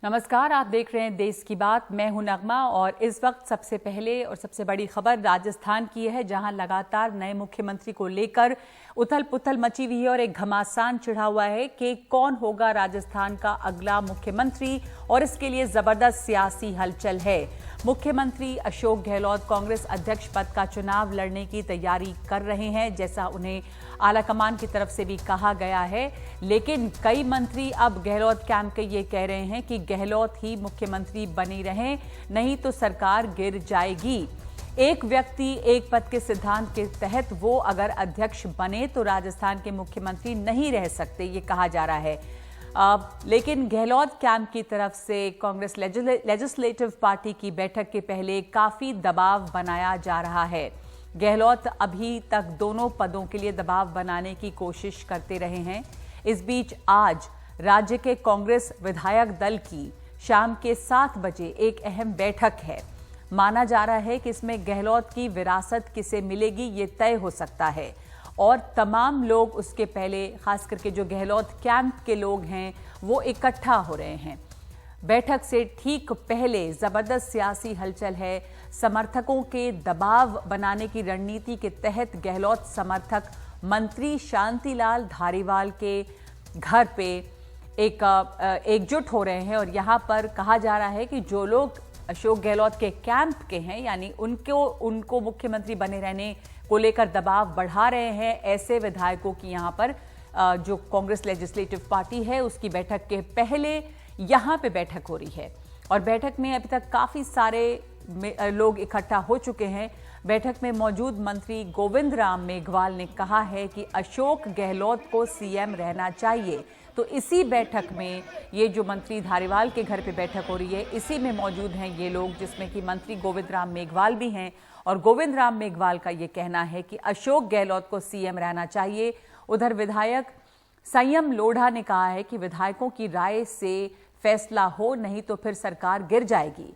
नमस्कार, आप देख रहे हैं देश की बात। मैं हूं नगमा और इस वक्त सबसे पहले और सबसे बड़ी खबर राजस्थान की है, जहां लगातार नए मुख्यमंत्री को लेकर उथल पुथल मची हुई है और एक घमासान चिढ़ा हुआ है कि कौन होगा राजस्थान का अगला मुख्यमंत्री, और इसके लिए जबरदस्त सियासी हलचल है। मुख्यमंत्री अशोक गहलोत कांग्रेस अध्यक्ष पद का चुनाव लड़ने की तैयारी कर रहे हैं, जैसा उन्हें आलाकमान की तरफ से भी कहा गया है। लेकिन कई मंत्री अब गहलोत कैंप के ये कह रहे हैं कि गहलोत ही मुख्यमंत्री बने रहें, नहीं तो सरकार गिर जाएगी। एक व्यक्ति एक पद के सिद्धांत के तहत वो अगर अध्यक्ष बने तो राजस्थान के मुख्यमंत्री नहीं रह सकते, ये कहा जा रहा है। लेकिन गहलोत कैंप की तरफ से कांग्रेस लेजिस्लेटिव पार्टी की बैठक के पहले काफी दबाव बनाया जा रहा है। गहलोत अभी तक दोनों पदों के लिए दबाव बनाने की कोशिश करते रहे हैं। इस बीच आज राज्य के कांग्रेस विधायक दल की शाम के 7 बजे एक अहम बैठक है। माना जा रहा है कि इसमें गहलोत की विरासत किसे मिलेगी ये तय हो सकता है, और तमाम लोग उसके पहले, खास करके जो गहलोत कैंप के लोग हैं, वो इकट्ठा हो रहे हैं। बैठक से ठीक पहले जबरदस्त सियासी हलचल है। समर्थकों के दबाव बनाने की रणनीति के तहत गहलोत समर्थक मंत्री शांतिलाल धारीवाल के घर पे एकजुट हो रहे हैं, और यहाँ पर कहा जा रहा है कि जो लोग अशोक गहलोत के कैंप के हैं, यानी उनको मुख्यमंत्री बने रहने को लेकर दबाव बढ़ा रहे हैं, ऐसे विधायकों की यहाँ पर जो कांग्रेस लेजिस्लेटिव पार्टी है उसकी बैठक के पहले यहाँ पे बैठक हो रही है। और बैठक में अभी तक काफी सारे लोग इकट्ठा हो चुके हैं। बैठक में मौजूद मंत्री गोविंद राम मेघवाल ने कहा है कि अशोक गहलोत को सीएम रहना चाहिए। तो इसी बैठक में ये जो मंत्री धारीवाल के घर पे बैठक हो रही है, इसी में मौजूद हैं ये लोग, जिसमें कि मंत्री गोविंद राम मेघवाल भी हैं। और गोविंद राम मेघवाल का ये कहना है कि अशोक गहलोत को सीएम रहना चाहिए। उधर विधायक संयम लोढ़ा ने कहा है कि विधायकों की राय से फैसला हो, नहीं तो फिर सरकार गिर जाएगी।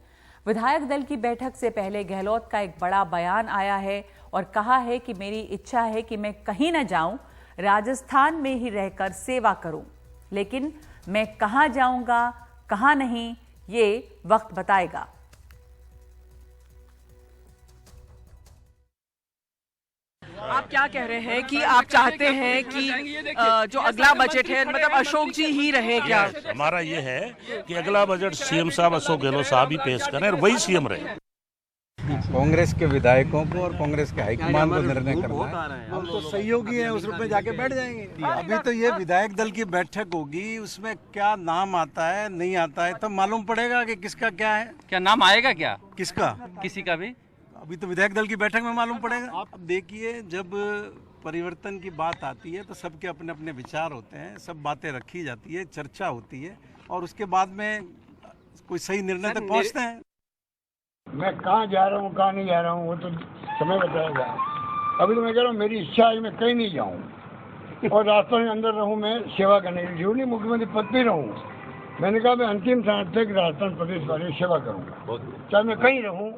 विधायक दल की बैठक से पहले गहलोत का एक बड़ा बयान आया है और कहा है कि मेरी इच्छा है कि मैं कहीं न जाऊं, राजस्थान में ही रहकर सेवा करूं, लेकिन मैं कहां जाऊंगा कहां नहीं ये वक्त बताएगा। आप क्या कह रहे हैं कि आप चाहते हैं कि जो अगला बजट है मतलब अशोक जी ही रहे क्या? हमारा ये है कि अगला बजट सीएम साहब अशोक गहलोत साहब ही पेश करें और वही सीएम रहे। कांग्रेस के विधायकों को और कांग्रेस के हाईकमान को निर्णय करना है। हम तो सहयोगी हैं, उस रूप में जाके बैठ जाएंगे। अभी तो ये विधायक दल की बैठक होगी, उसमें क्या नाम आता है नहीं आता है तब मालूम पड़ेगा कि किसका क्या है। क्या नाम आएगा क्या? किसका? किसी का भी अभी तो विधायक दल की बैठक में मालूम पड़ेगा। अब देखिए, जब परिवर्तन की बात आती है तो सबके अपने अपने विचार होते हैं, सब बातें रखी जाती है, चर्चा होती है और उसके बाद में कोई सही निर्णय तक पहुंचते हैं। मैं कहाँ जा रहा हूँ कहाँ नहीं जा रहा हूँ वो तो समय बताएगा। अभी तो मैं कह रहा हूँ मेरी इच्छा है कि मैं कहीं नहीं जाऊँ और राजस्थान के अंदर रहूँ, मैं सेवा करने के लिए मुख्यमंत्री पद पे रहूँ। मैंने कहा मैं अंतिम समय तक राजस्थान प्रदेश वाले सेवा करूँगा, चाहे मैं कहीं रहूँ,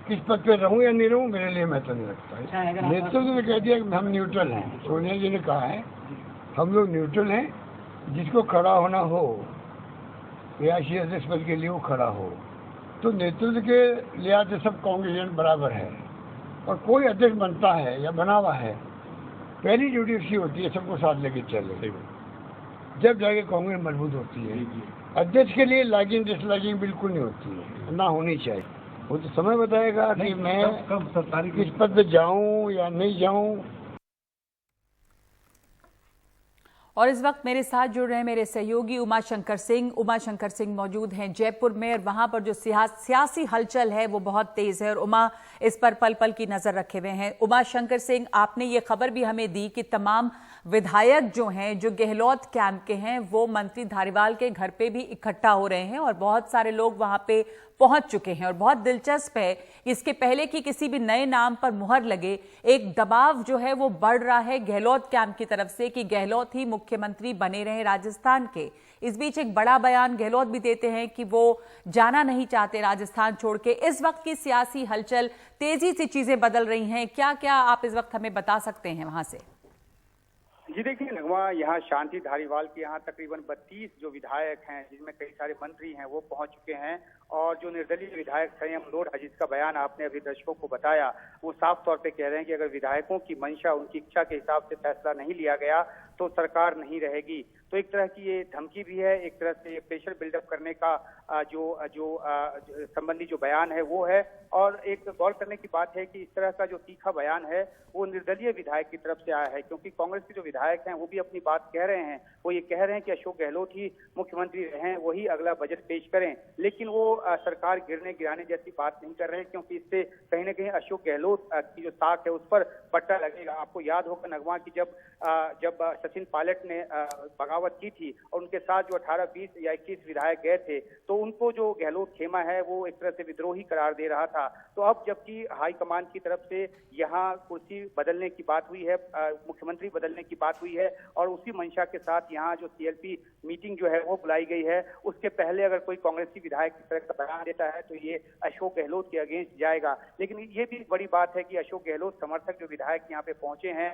किस पद पे रहूँ या नहीं रहूँ, मेरे लिए महत्व नहीं रखता है। नेतृत्व ने कह दिया कि हम न्यूट्रल हैं। सोनिया जी ने कहा है हम लोग न्यूट्रल हैं, जिसको खड़ा होना हो रियासी अध्यक्ष पद के लिए वो खड़ा हो। तो नेतृत्व के लिहाज से सब कांग्रेस बराबर है, और कोई अध्यक्ष बनता है या बना हुआ है, पहली ड्यूटी उसकी होती है सबको साथ लेके चले, जब जाके कांग्रेस मजबूत होती है। अध्यक्ष के लिए लाइकिंग डिसलाइकिंग बिल्कुल नहीं होती है, ना होनी चाहिए। वो तो समय बताएगा कि मैं किस पद पे जाऊं या नहीं जाऊं। और इस वक्त मेरे साथ जुड़ रहे हैं मेरे सहयोगी उमा शंकर सिंह मौजूद हैं जयपुर में, और वहां पर जो सियासी हलचल है वो बहुत तेज है और उमा इस पर पल पल की नजर रखे हुए हैं। उमा शंकर सिंह, आपने ये खबर भी हमें दी कि तमाम विधायक जो हैं, जो गहलोत कैंप के हैं, वो मंत्री धारीवाल के घर पे भी इकट्ठा हो रहे हैं और बहुत सारे लोग वहां पे पहुंच चुके हैं। और बहुत दिलचस्प है, इसके पहले कि किसी भी नए नाम पर मुहर लगे, एक दबाव जो है वो बढ़ रहा है गहलोत कैंप की तरफ से कि गहलोत ही मुख्यमंत्री बने रहे राजस्थान के। इस बीच एक बड़ा बयान गहलोत भी देते हैं कि वो जाना नहीं चाहते राजस्थान छोड़ के। इस वक्त की सियासी हलचल, तेजी से चीजें बदल रही हैं, क्या क्या आप इस वक्त हमें बता सकते हैं वहां से? जी देखिए नगमा, यहाँ शांति धारीवाल के यहाँ तकरीबन 32 जो विधायक हैं, जिनमें कई सारे मंत्री हैं, वो पहुंच चुके हैं। और जो निर्दलीय विधायक संयम लोढ़ा, जिसका बयान आपने अभी दर्शकों को बताया, वो साफ तौर पे कह रहे हैं कि अगर विधायकों की मंशा, उनकी इच्छा के हिसाब से फैसला नहीं लिया गया तो सरकार नहीं रहेगी। तो एक तरह की ये धमकी भी है, एक तरह से ये प्रेशर बिल्डअप करने का संबंधी जो बयान है वो है। और एक गौर करने की बात है कि इस तरह का जो तीखा बयान है वो निर्दलीय विधायक की तरफ से आया है, क्योंकि कांग्रेस के जो विधायक हैं वो भी अपनी बात कह रहे हैं। वो ये कह रहे हैं कि अशोक गहलोत ही मुख्यमंत्री रहें, वही अगला बजट पेश करें, लेकिन वो सरकार गिराने जैसी बात नहीं कर रहे हैं, क्योंकि इससे कहीं ना कहीं अशोक गहलोत की जो साख है उस पर पट्टा लगेगा। आपको याद होगा नगमा कि जब सचिन पायलट ने बगावत की थी और उनके साथ जो 18, 20 या 21 विधायक गए थे, तो उनको जो गहलोत खेमा है वो एक तरह से विद्रोही करार दे रहा था। तो अब जबकि हाईकमान की तरफ से यहाँ कुर्सी बदलने की बात हुई है, मुख्यमंत्री बदलने की बात हुई है, और उसी मंशा के साथ यहाँ जो सीएलपी मीटिंग जो है वो बुलाई गई है, उसके पहले अगर कोई कांग्रेसी विधायक इस तरह का बयान देता है तो ये अशोक गहलोत के अगेंस्ट जाएगा। लेकिन ये भी बड़ी बात है कि अशोक गहलोत समर्थक जो विधायक यहाँ पे पहुंचे हैं,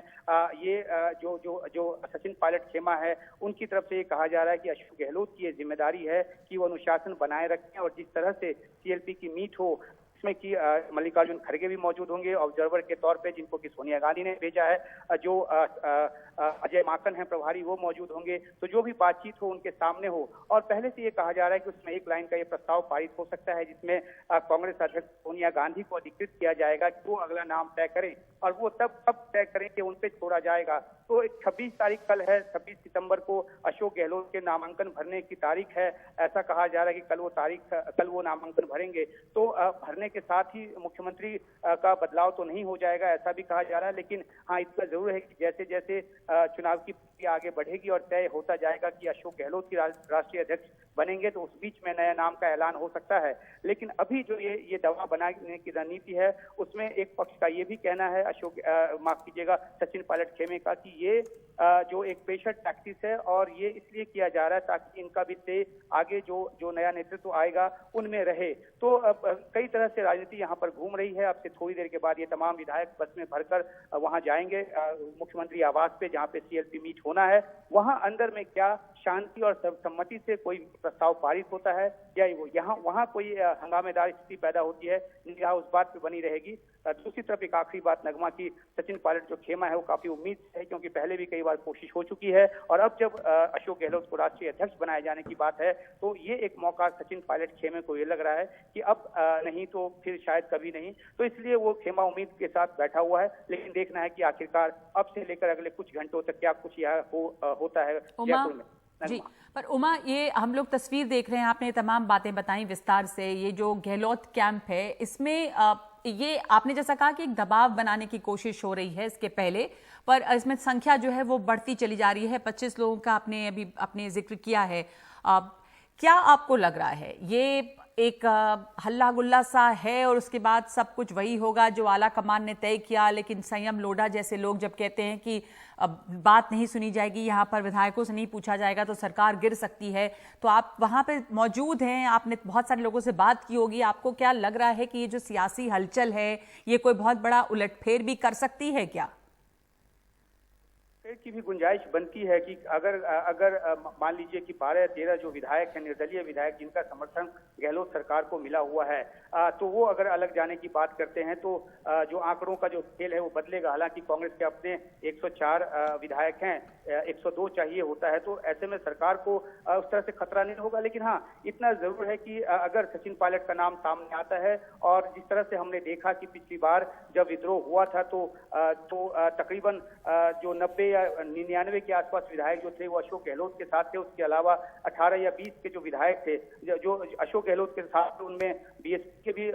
ये जो सचिन पायलट खेमा है, उनकी तरफ से ये कहा जा रहा है कि अशोक गहलोत की ये जिम्मेदारी है कि वो अनुशासन बनाए रखें, और जिस तरह से सीएलपी की मीट हो इसमें कि मल्लिकार्जुन खड़गे भी मौजूद होंगे ऑब्जर्वर के तौर पे, जिनको कि सोनिया गांधी ने भेजा है, जो अजय माकन है प्रभारी, वो मौजूद होंगे। तो जो भी बातचीत हो उनके सामने हो। और पहले से ये कहा जा रहा है कि उसमें एक लाइन का ये प्रस्ताव पारित हो सकता है, जिसमें कांग्रेस अध्यक्ष सोनिया गांधी को अधिकृत किया जाएगा कि वो अगला नाम तय करें, और वो तब तय करें कि उन पे छोड़ा जाएगा। तो 26 तारीख कल है, 26 सितंबर को अशोक गहलोत के नामांकन भरने की तारीख है। ऐसा कहा जा रहा है कि कल वो नामांकन भरेंगे। तो भरने के साथ ही मुख्यमंत्री का बदलाव तो नहीं हो जाएगा, ऐसा भी कहा जा रहा है। लेकिन हाँ, इतना जरूर है कि जैसे जैसे चुनाव की प्रक्रिया आगे बढ़ेगी और तय होता जाएगा कि अशोक गहलोत की राष्ट्रीय अध्यक्ष बनेंगे, तो उस बीच में नया नाम का ऐलान हो सकता है। लेकिन अभी जो ये दवा बनाने की रणनीति है, उसमें एक पक्ष का ये भी कहना है, माफ कीजिएगा, सचिन पायलट खेमे का, कि ये जो एक प्रेशर टैक्टिस है, और ये इसलिए किया जा रहा है ताकि इनका भी से आगे जो नया नेतृत्व आएगा उनमें रहे। तो कई तरह से राजनीति यहाँ पर घूम रही है। अब से थोड़ी देर के बाद ये तमाम विधायक बस में भरकर वहां जाएंगे मुख्यमंत्री आवास पे, जहाँ पे सीएलपी मीट होना है। वहां अंदर में क्या शांति और सर्वसम्मति से कोई प्रस्ताव पारित होता है, या वहां कोई हंगामेदार स्थिति पैदा होती है, निगाह उस बात पे बनी रहेगी। दूसरी तरफ एक आखिरी बात नगमा की, सचिन पायलट जो खेमा है वो काफी उम्मीद है, क्योंकि पहले भी कई बार कोशिश हो चुकी है, और अब जब अशोक गहलोत को राष्ट्रीय अध्यक्ष बनाए जाने की बात है, तो ये एक मौका सचिन पायलट खेमे को ये लग रहा है कि अब नहीं तो फिर शायद कभी नहीं। तो इसलिए वो खेमा उम्मीद के साथ बैठा हुआ है। लेकिन देखना है कि आखिरकार अब से लेकर अगले कुछ घंटों तक क्या कुछ यहाँ होता है जयपुर में। जी, पर उमा, ये हम लोग तस्वीर देख रहे हैं, आपने तमाम बातें बताई विस्तार से। ये जो गहलोत कैंप है, इसमें ये आपने जैसा कहा कि एक दबाव बनाने की कोशिश हो रही है इसके पहले, पर इसमें संख्या जो है वो बढ़ती चली जा रही है। 25 लोगों का आपने जिक्र किया है। क्या आपको लग रहा है ये एक हल्ला गुल्ला सा है, और उसके बाद सब कुछ वही होगा जो आला कमान ने तय किया, लेकिन संयम लोढ़ा जैसे लोग जब कहते हैं कि अब बात नहीं सुनी जाएगी, यहाँ पर विधायकों से नहीं पूछा जाएगा तो सरकार गिर सकती है, तो आप वहाँ पे मौजूद हैं, आपने बहुत सारे लोगों से बात की होगी, आपको क्या लग रहा है कि ये जो सियासी हलचल है ये कोई बहुत बड़ा उलटफेर भी कर सकती है क्या? की भी गुंजाइश बनती है कि अगर मान लीजिए कि 12-13 जो विधायक हैं, निर्दलीय विधायक, जिनका समर्थन गहलोत सरकार को मिला हुआ है, तो वो अगर अलग जाने की बात करते हैं तो जो आंकड़ों का जो खेल है वो बदलेगा। हालांकि कांग्रेस के अपने 104 विधायक हैं, 102 चाहिए होता है, तो ऐसे में सरकार को उस तरह से खतरा नहीं होगा। लेकिन हाँ, इतना जरूर है कि अगर सचिन पायलट का नाम सामने आता है, और जिस तरह से हमने देखा कि पिछली बार जब विद्रोह हुआ था तो तकरीबन जो 90 या 99 के आसपास विधायक जो थे वो अशोक गहलोत के साथ थे। उसके अलावा 18 या 20 के जो विधायक थे जो अशोक गहलोत के साथ, उनमें बीएसपी के भी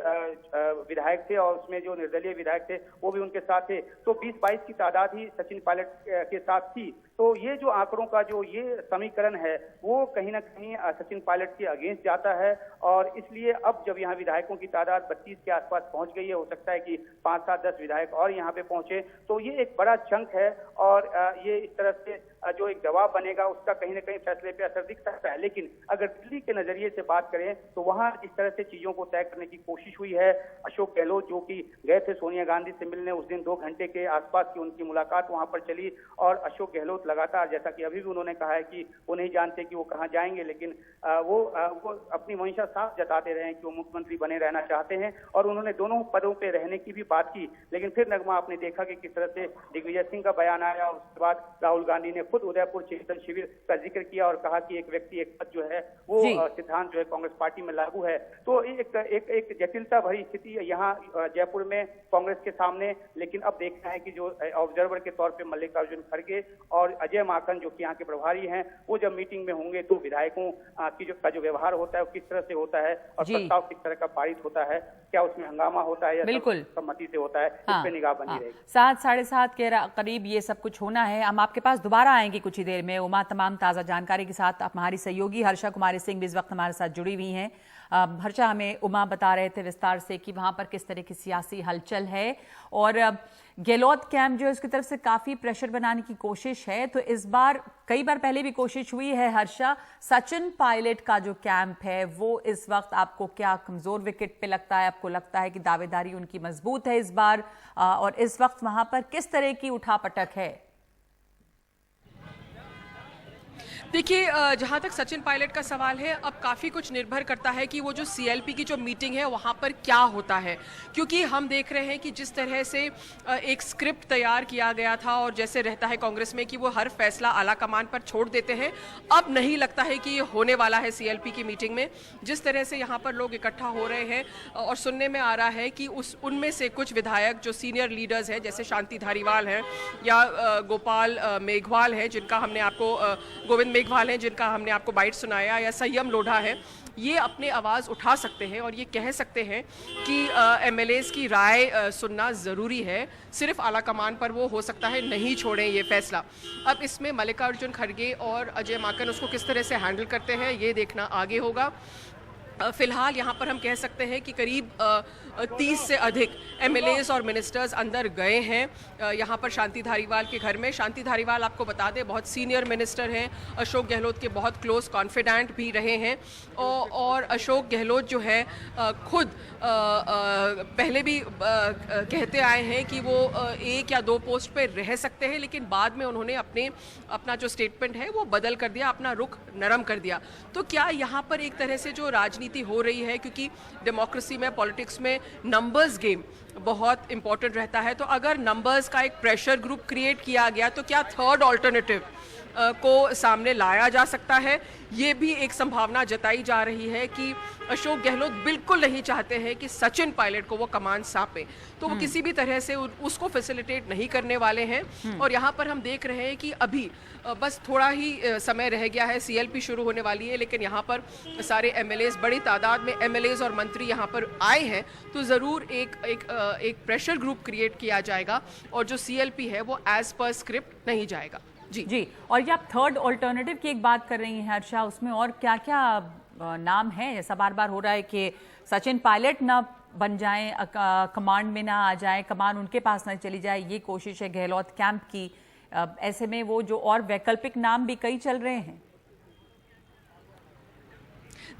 विधायक थे, और उसमें जो निर्दलीय विधायक थे वो भी उनके साथ थे। तो 20-22 की तादाद ही सचिन पायलट के साथ थी। तो ये जो आंकड़ों का जो ये समीकरण है वो कहीं ना कहीं सचिन पायलट के अगेंस्ट जाता है, और इसलिए अब जब यहाँ विधायकों की तादाद 32 के आसपास पहुंच गई है, हो सकता है कि 5-7-10 विधायक और यहाँ पे पहुंचे, तो ये एक बड़ा चंक है। और ये इस तरह से जो एक जवाब बनेगा उसका कहीं ना कहीं फैसले पे असर दिख सकता है। लेकिन अगर दिल्ली के नजरिए से बात करें तो वहां जिस तरह से चीजों को तय करने की कोशिश हुई है, अशोक गहलोत जो कि गए थे सोनिया गांधी से मिलने, उस दिन 2 घंटे के आसपास की उनकी मुलाकात वहां पर चली और अशोक गहलोत लगातार, जैसा कि अभी भी उन्होंने कहा है कि वो नहीं जानते कि वो कहां जाएंगे, लेकिन वो अपनी मंशा साफ जताते रहे कि वो मुख्यमंत्री बने रहना चाहते हैं और उन्होंने दोनों पदों पे रहने की भी बात की। लेकिन फिर नगमा आपने देखा कि किस तरह से दिग्विजय सिंह का बयान आया और उसके बाद राहुल गांधी ने खुद उदयपुर चिंतन शिविर का जिक्र किया और कहा कि एक व्यक्ति एक पद जो है वो सिद्धांत जो है कांग्रेस पार्टी में लागू है। तो एक जटिलता भरी स्थिति यहाँ जयपुर में कांग्रेस के सामने। लेकिन अब देखना है कि जो ऑब्जर्वर के तौर पे मल्लिकार्जुन खड़गे और अजय माकन जो कि यहाँ के प्रभारी हैं, वो जब मीटिंग में होंगे तो विधायकों का जो व्यवहार होता है वो किस तरह से होता है और प्रस्ताव किस तरह का पारित होता है, क्या उसमें हंगामा होता है या बिल्कुल सम्मति से होता है, इस पे निगाह बनी रहेगी। 7 साढ़े 7 के करीब ये सब कुछ होना है। हम आपके पास दोबारा आएंगे कुछ ही देर में उमा तमाम ताज़ा जानकारी के साथ। हमारी सहयोगी हर्षा कुमारी सिंह भी इस वक्त हमारे साथ जुड़ी हुई हैं। हर्षा, हमें उमा बता रहे थे विस्तार से कि वहां पर किस तरह की सियासी हलचल है और गहलोत कैंप जो है उसकी तरफ से काफी प्रेशर बनाने की कोशिश है। तो इस बार कई बार पहले भी कोशिश हुई है हर्षा, सचिन पायलट का जो कैंप है वो इस वक्त आपको क्या कमजोर विकेट पे लगता है? आपको लगता है कि दावेदारी उनकी मजबूत है इस बार और इस वक्त वहां पर किस तरह की उठापटक है? देखिए, जहाँ तक सचिन पायलट का सवाल है, अब काफ़ी कुछ निर्भर करता है कि वो जो सीएलपी की जो मीटिंग है वहाँ पर क्या होता है, क्योंकि हम देख रहे हैं कि जिस तरह से एक स्क्रिप्ट तैयार किया गया था और जैसे रहता है कांग्रेस में कि वो हर फैसला आला कमान पर छोड़ देते हैं, अब नहीं लगता है कि ये होने वाला है सीएलपी की मीटिंग में। जिस तरह से यहाँ पर लोग इकट्ठा हो रहे हैं और सुनने में आ रहा है कि उनमें से कुछ विधायक जो सीनियर लीडर्स हैं जैसे शांति धारीवाल हैं या गोपाल मेघवाल हैं जिनका हमने आपको गोविंद मेघवाल हैं जिनका हमने आपको बाइट सुनाया, या संयम लोढ़ा है, ये अपने आवाज़ उठा सकते हैं और ये कह सकते हैं कि एमएलएज की राय सुनना ज़रूरी है। सिर्फ आला कमान पर वो हो सकता है नहीं छोड़ें ये फैसला। अब इसमें मल्लिकार्जुन खड़गे और अजय माकन उसको किस तरह से हैंडल करते हैं ये देखना आगे होगा। फिलहाल यहाँ पर हम कह सकते हैं कि करीब 30 से अधिक एमएलएज और मिनिस्टर्स अंदर गए हैं यहाँ पर शांति धारीवाल के घर में। शांति धारीवाल आपको बता दें बहुत सीनियर मिनिस्टर हैं, अशोक गहलोत के बहुत क्लोज कॉन्फिडेंट भी रहे हैं और अशोक गहलोत जो है खुद पहले भी कहते आए हैं कि वो 1 या 2 पोस्ट पे रह सकते हैं, लेकिन बाद में उन्होंने अपना जो स्टेटमेंट है वो बदल कर दिया, अपना रुख नरम कर दिया। तो क्या यहाँ पर एक तरह से जो राजनीति हो रही है, क्योंकि डेमोक्रेसी में पॉलिटिक्स में नंबर्स गेम बहुत इंपॉर्टेंट रहता है, तो अगर नंबर्स का एक प्रेशर ग्रुप क्रिएट किया गया तो क्या थर्ड ऑल्टरनेटिव को सामने लाया जा सकता है? ये भी एक संभावना जताई जा रही है कि अशोक गहलोत बिल्कुल नहीं चाहते हैं कि सचिन पायलट को वो कमान सौंपे, तो वो किसी भी तरह से उसको फैसिलिटेट नहीं करने वाले हैं। और यहाँ पर हम देख रहे हैं कि अभी बस थोड़ा ही समय रह गया है, सीएलपी शुरू होने वाली है, लेकिन यहाँ पर सारे एमएलएज, बड़ी तादाद में एमएलएज और मंत्री यहाँ पर आए हैं, तो ज़रूर एक प्रेशर ग्रुप क्रिएट किया जाएगा और जो सीएलपी है वो एज पर स्क्रिप्ट नहीं जाएगा। जी। और ये आप थर्ड ऑल्टरनेटिव की एक बात कर रही हैं हर्षा, उसमें और क्या क्या नाम है? ऐसा बार बार हो रहा है कि सचिन पायलट ना बन जाएं, कमांड में ना आ जाए, कमान उनके पास ना चली जाए, ये कोशिश है गहलोत कैंप की। ऐसे में वो जो और वैकल्पिक नाम भी कई चल रहे हैं।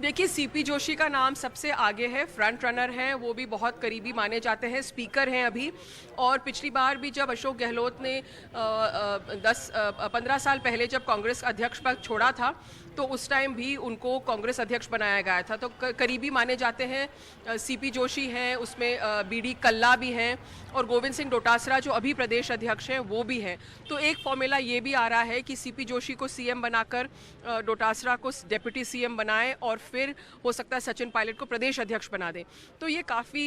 देखिए, सीपी जोशी का नाम सबसे आगे है, फ्रंट रनर हैं, वो भी बहुत करीबी माने जाते हैं, स्पीकर हैं अभी। और पिछली बार भी जब अशोक गहलोत ने 15 साल पहले जब कांग्रेस अध्यक्ष पद छोड़ा था तो उस टाइम भी उनको कांग्रेस अध्यक्ष बनाया गया था, तो करीबी माने जाते हैं। सीपी जोशी हैं, उसमें बीडी कल्ला भी हैं और गोविंद सिंह डोटासरा जो अभी प्रदेश अध्यक्ष हैं वो भी हैं। तो एक फॉर्मूला ये भी आ रहा है कि सीपी जोशी को सीएम बनाकर डोटासरा को डिप्टी सीएम बनाएं और फिर हो सकता है सचिन पायलट को प्रदेश अध्यक्ष बना दें। तो ये काफ़ी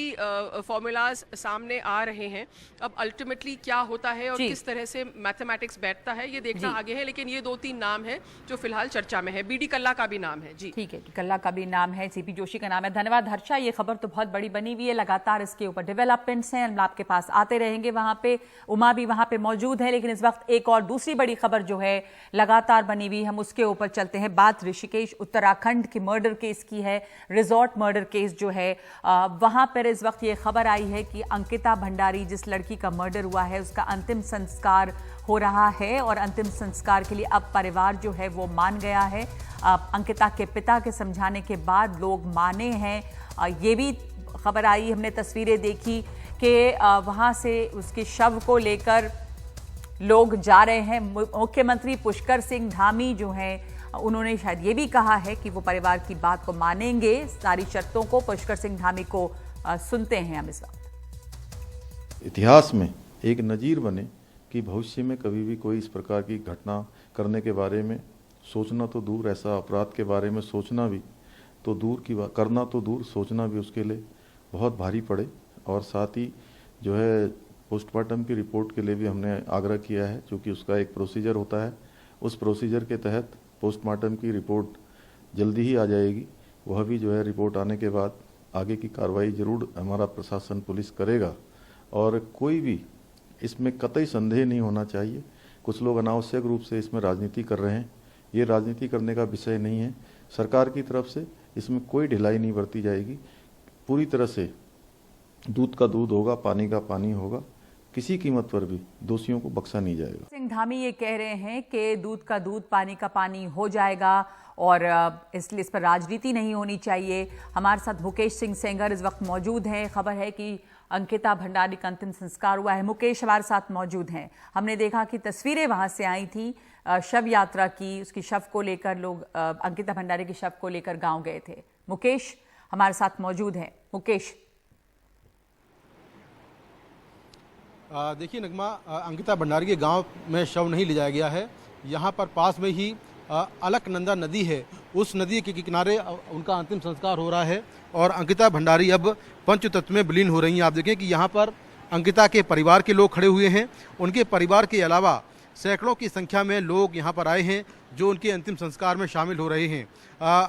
फॉर्मूलाज सामने आ रहे हैं। अब अल्टीमेटली क्या होता है और किस तरह से मैथमेटिक्स बैठता है ये देखना आगे है, लेकिन ये 2-3 नाम हैं जो फिलहाल चर्चा में है। बीडी कल्ला का भी नाम है। जी ठीक है, कल्ला का भी नाम है, सीपी जोशी का नाम है। धन्यवाद हर्षा, ये खबर तो बहुत बड़ी बनी हुई है, लगातार इसके ऊपर डेवलपमेंट्स हैं, हम आपके पास आते रहेंगे। वहां पे उमा भी वहां पे मौजूद है, लेकिन इस वक्त एक और दूसरी बड़ी खबर जो है लगातार बनी हुई, हम उसके ऊपर चलते हैं। बात ऋषिकेश उत्तराखंड के मर्डर केस की है, रिजॉर्ट मर्डर केस जो है वहां पर इस वक्त ये खबर आई है कि अंकिता भंडारी, जिस लड़की का मर्डर हुआ है, उसका अंतिम संस्कार हो रहा है और अंतिम संस्कार के लिए अब परिवार जो है वो मान गया है। अंकिता के पिता के समझाने के बाद लोग माने हैं। ये भी खबर आई, हमने तस्वीरें देखी कि वहां से उसके शव को लेकर लोग जा रहे हैं। मुख्यमंत्री पुष्कर सिंह धामी जो हैं उन्होंने शायद ये भी कहा है कि वो परिवार की बात को मानेंगे, सारी शर्तों को। पुष्कर सिंह धामी को सुनते हैं हम इस वक्त। इतिहास में एक नजीर बने कि भविष्य में कभी भी कोई इस प्रकार की घटना करने के बारे में सोचना तो दूर, ऐसा अपराध के बारे में सोचना भी तो दूर की बात, करना तो दूर, सोचना भी उसके लिए बहुत भारी पड़े। और साथ ही जो है पोस्टमार्टम की रिपोर्ट के लिए भी हमने आग्रह किया है, क्योंकि उसका एक प्रोसीजर होता है। उस प्रोसीजर के तहत पोस्टमार्टम की रिपोर्ट जल्दी ही आ जाएगी। वह भी जो है रिपोर्ट आने के बाद आगे की कार्रवाई जरूर हमारा प्रशासन पुलिस करेगा। और कोई भी इसमें कतई संदेह नहीं होना चाहिए। कुछ लोग अनावश्यक रूप से इसमें राजनीति कर रहे हैं। ये राजनीति करने का विषय नहीं है। सरकार की तरफ से इसमें कोई ढिलाई नहीं बरती जाएगी। पूरी तरह से दूध का दूध होगा, पानी का पानी होगा। किसी कीमत पर भी दोषियों को बख्शा नहीं जाएगा। सिंह धामी ये कह रहे हैं कि दूध का दूध, पानी का पानी हो जाएगा और इसलिए इस पर राजनीति नहीं होनी चाहिए। हमारे साथ मुकेश सिंह सेंगर इस वक्त मौजूद हैं। खबर है कि अंकिता भंडारी का अंतिम संस्कार हुआ है। मुकेश हमारे साथ मौजूद हैं। हमने देखा कि तस्वीरें वहां से आई थी शव यात्रा की, उसकी शव को लेकर लोग अंकिता भंडारी के शव को लेकर गांव गए थे। मुकेश हमारे साथ मौजूद हैं। मुकेश, देखिए नगमा, अंकिता भंडारी के गांव में शव नहीं ले जाया गया है। यहाँ पर पास में ही अलकनंदा नदी है, उस नदी के किनारे उनका अंतिम संस्कार हो रहा है और अंकिता भंडारी अब पंचतत्व में विलीन हो रही हैं। आप देखें कि यहाँ पर अंकिता के परिवार के लोग खड़े हुए हैं। उनके परिवार के अलावा सैकड़ों की संख्या में लोग यहाँ पर आए हैं जो उनके अंतिम संस्कार में शामिल हो रहे हैं।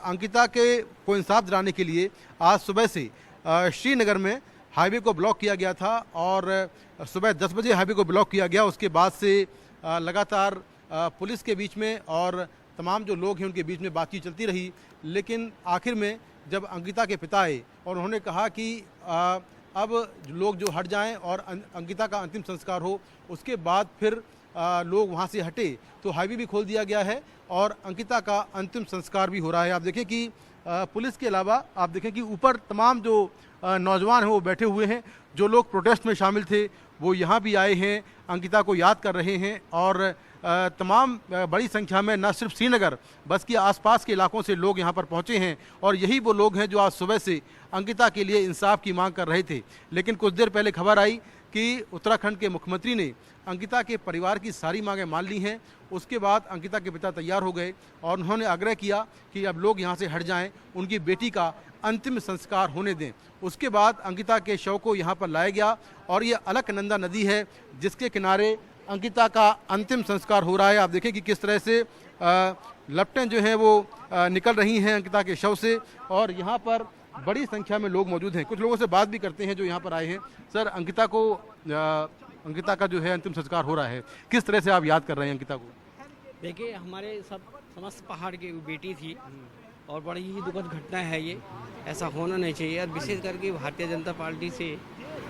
अंकिता को इंसाफ दिलाने के लिए आज सुबह से श्रीनगर में हाईवे को ब्लॉक किया गया था और सुबह 10 बजे हाईवे को ब्लॉक किया गया। उसके बाद से लगातार पुलिस के बीच में और तमाम जो लोग हैं उनके बीच में बातचीत चलती रही। लेकिन आखिर में जब अंकिता के पिता आए और उन्होंने कहा कि अब लोग जो हट जाएं और अंकिता का अंतिम संस्कार हो, उसके बाद फिर लोग वहां से हटे तो हाईवे भी खोल दिया गया है और अंकिता का अंतिम संस्कार भी हो रहा है। आप देखें कि पुलिस के अलावा आप देखें कि ऊपर तमाम जो नौजवान हैं वो बैठे हुए हैं। जो लोग प्रोटेस्ट में शामिल थे वो यहाँ भी आए हैं, अंकिता को याद कर रहे हैं और तमाम बड़ी संख्या में न सिर्फ श्रीनगर बल्कि आसपास के इलाकों से लोग यहाँ पर पहुँचे हैं और यही वो लोग हैं जो आज सुबह से अंकिता के लिए इंसाफ की मांग कर रहे थे। लेकिन कुछ देर पहले खबर आई कि उत्तराखंड के मुख्यमंत्री ने अंकिता के परिवार की सारी मांगें मान ली हैं। उसके बाद अंकिता के पिता तैयार हो गए और उन्होंने आग्रह किया कि अब लोग यहाँ से हट जाएं, उनकी बेटी का अंतिम संस्कार होने दें। उसके बाद अंकिता के शव को यहाँ पर लाया गया और ये अलकनंदा नदी है जिसके किनारे अंकिता का अंतिम संस्कार हो रहा है। आप देखें कि किस तरह से लपटें जो हैं वो निकल रही हैं अंकिता के शव से और यहाँ पर बड़ी संख्या में लोग मौजूद हैं। कुछ लोगों से बात भी करते हैं जो यहाँ पर आए हैं। सर, अंकिता का जो है अंतिम संस्कार हो रहा है, किस तरह से आप याद कर रहे हैं अंकिता को? देखिए, हमारे समस्त पहाड़ की बेटी थी और बड़ी ही दुखद घटना है ये। ऐसा होना नहीं चाहिए और विशेष करके भारतीय जनता पार्टी से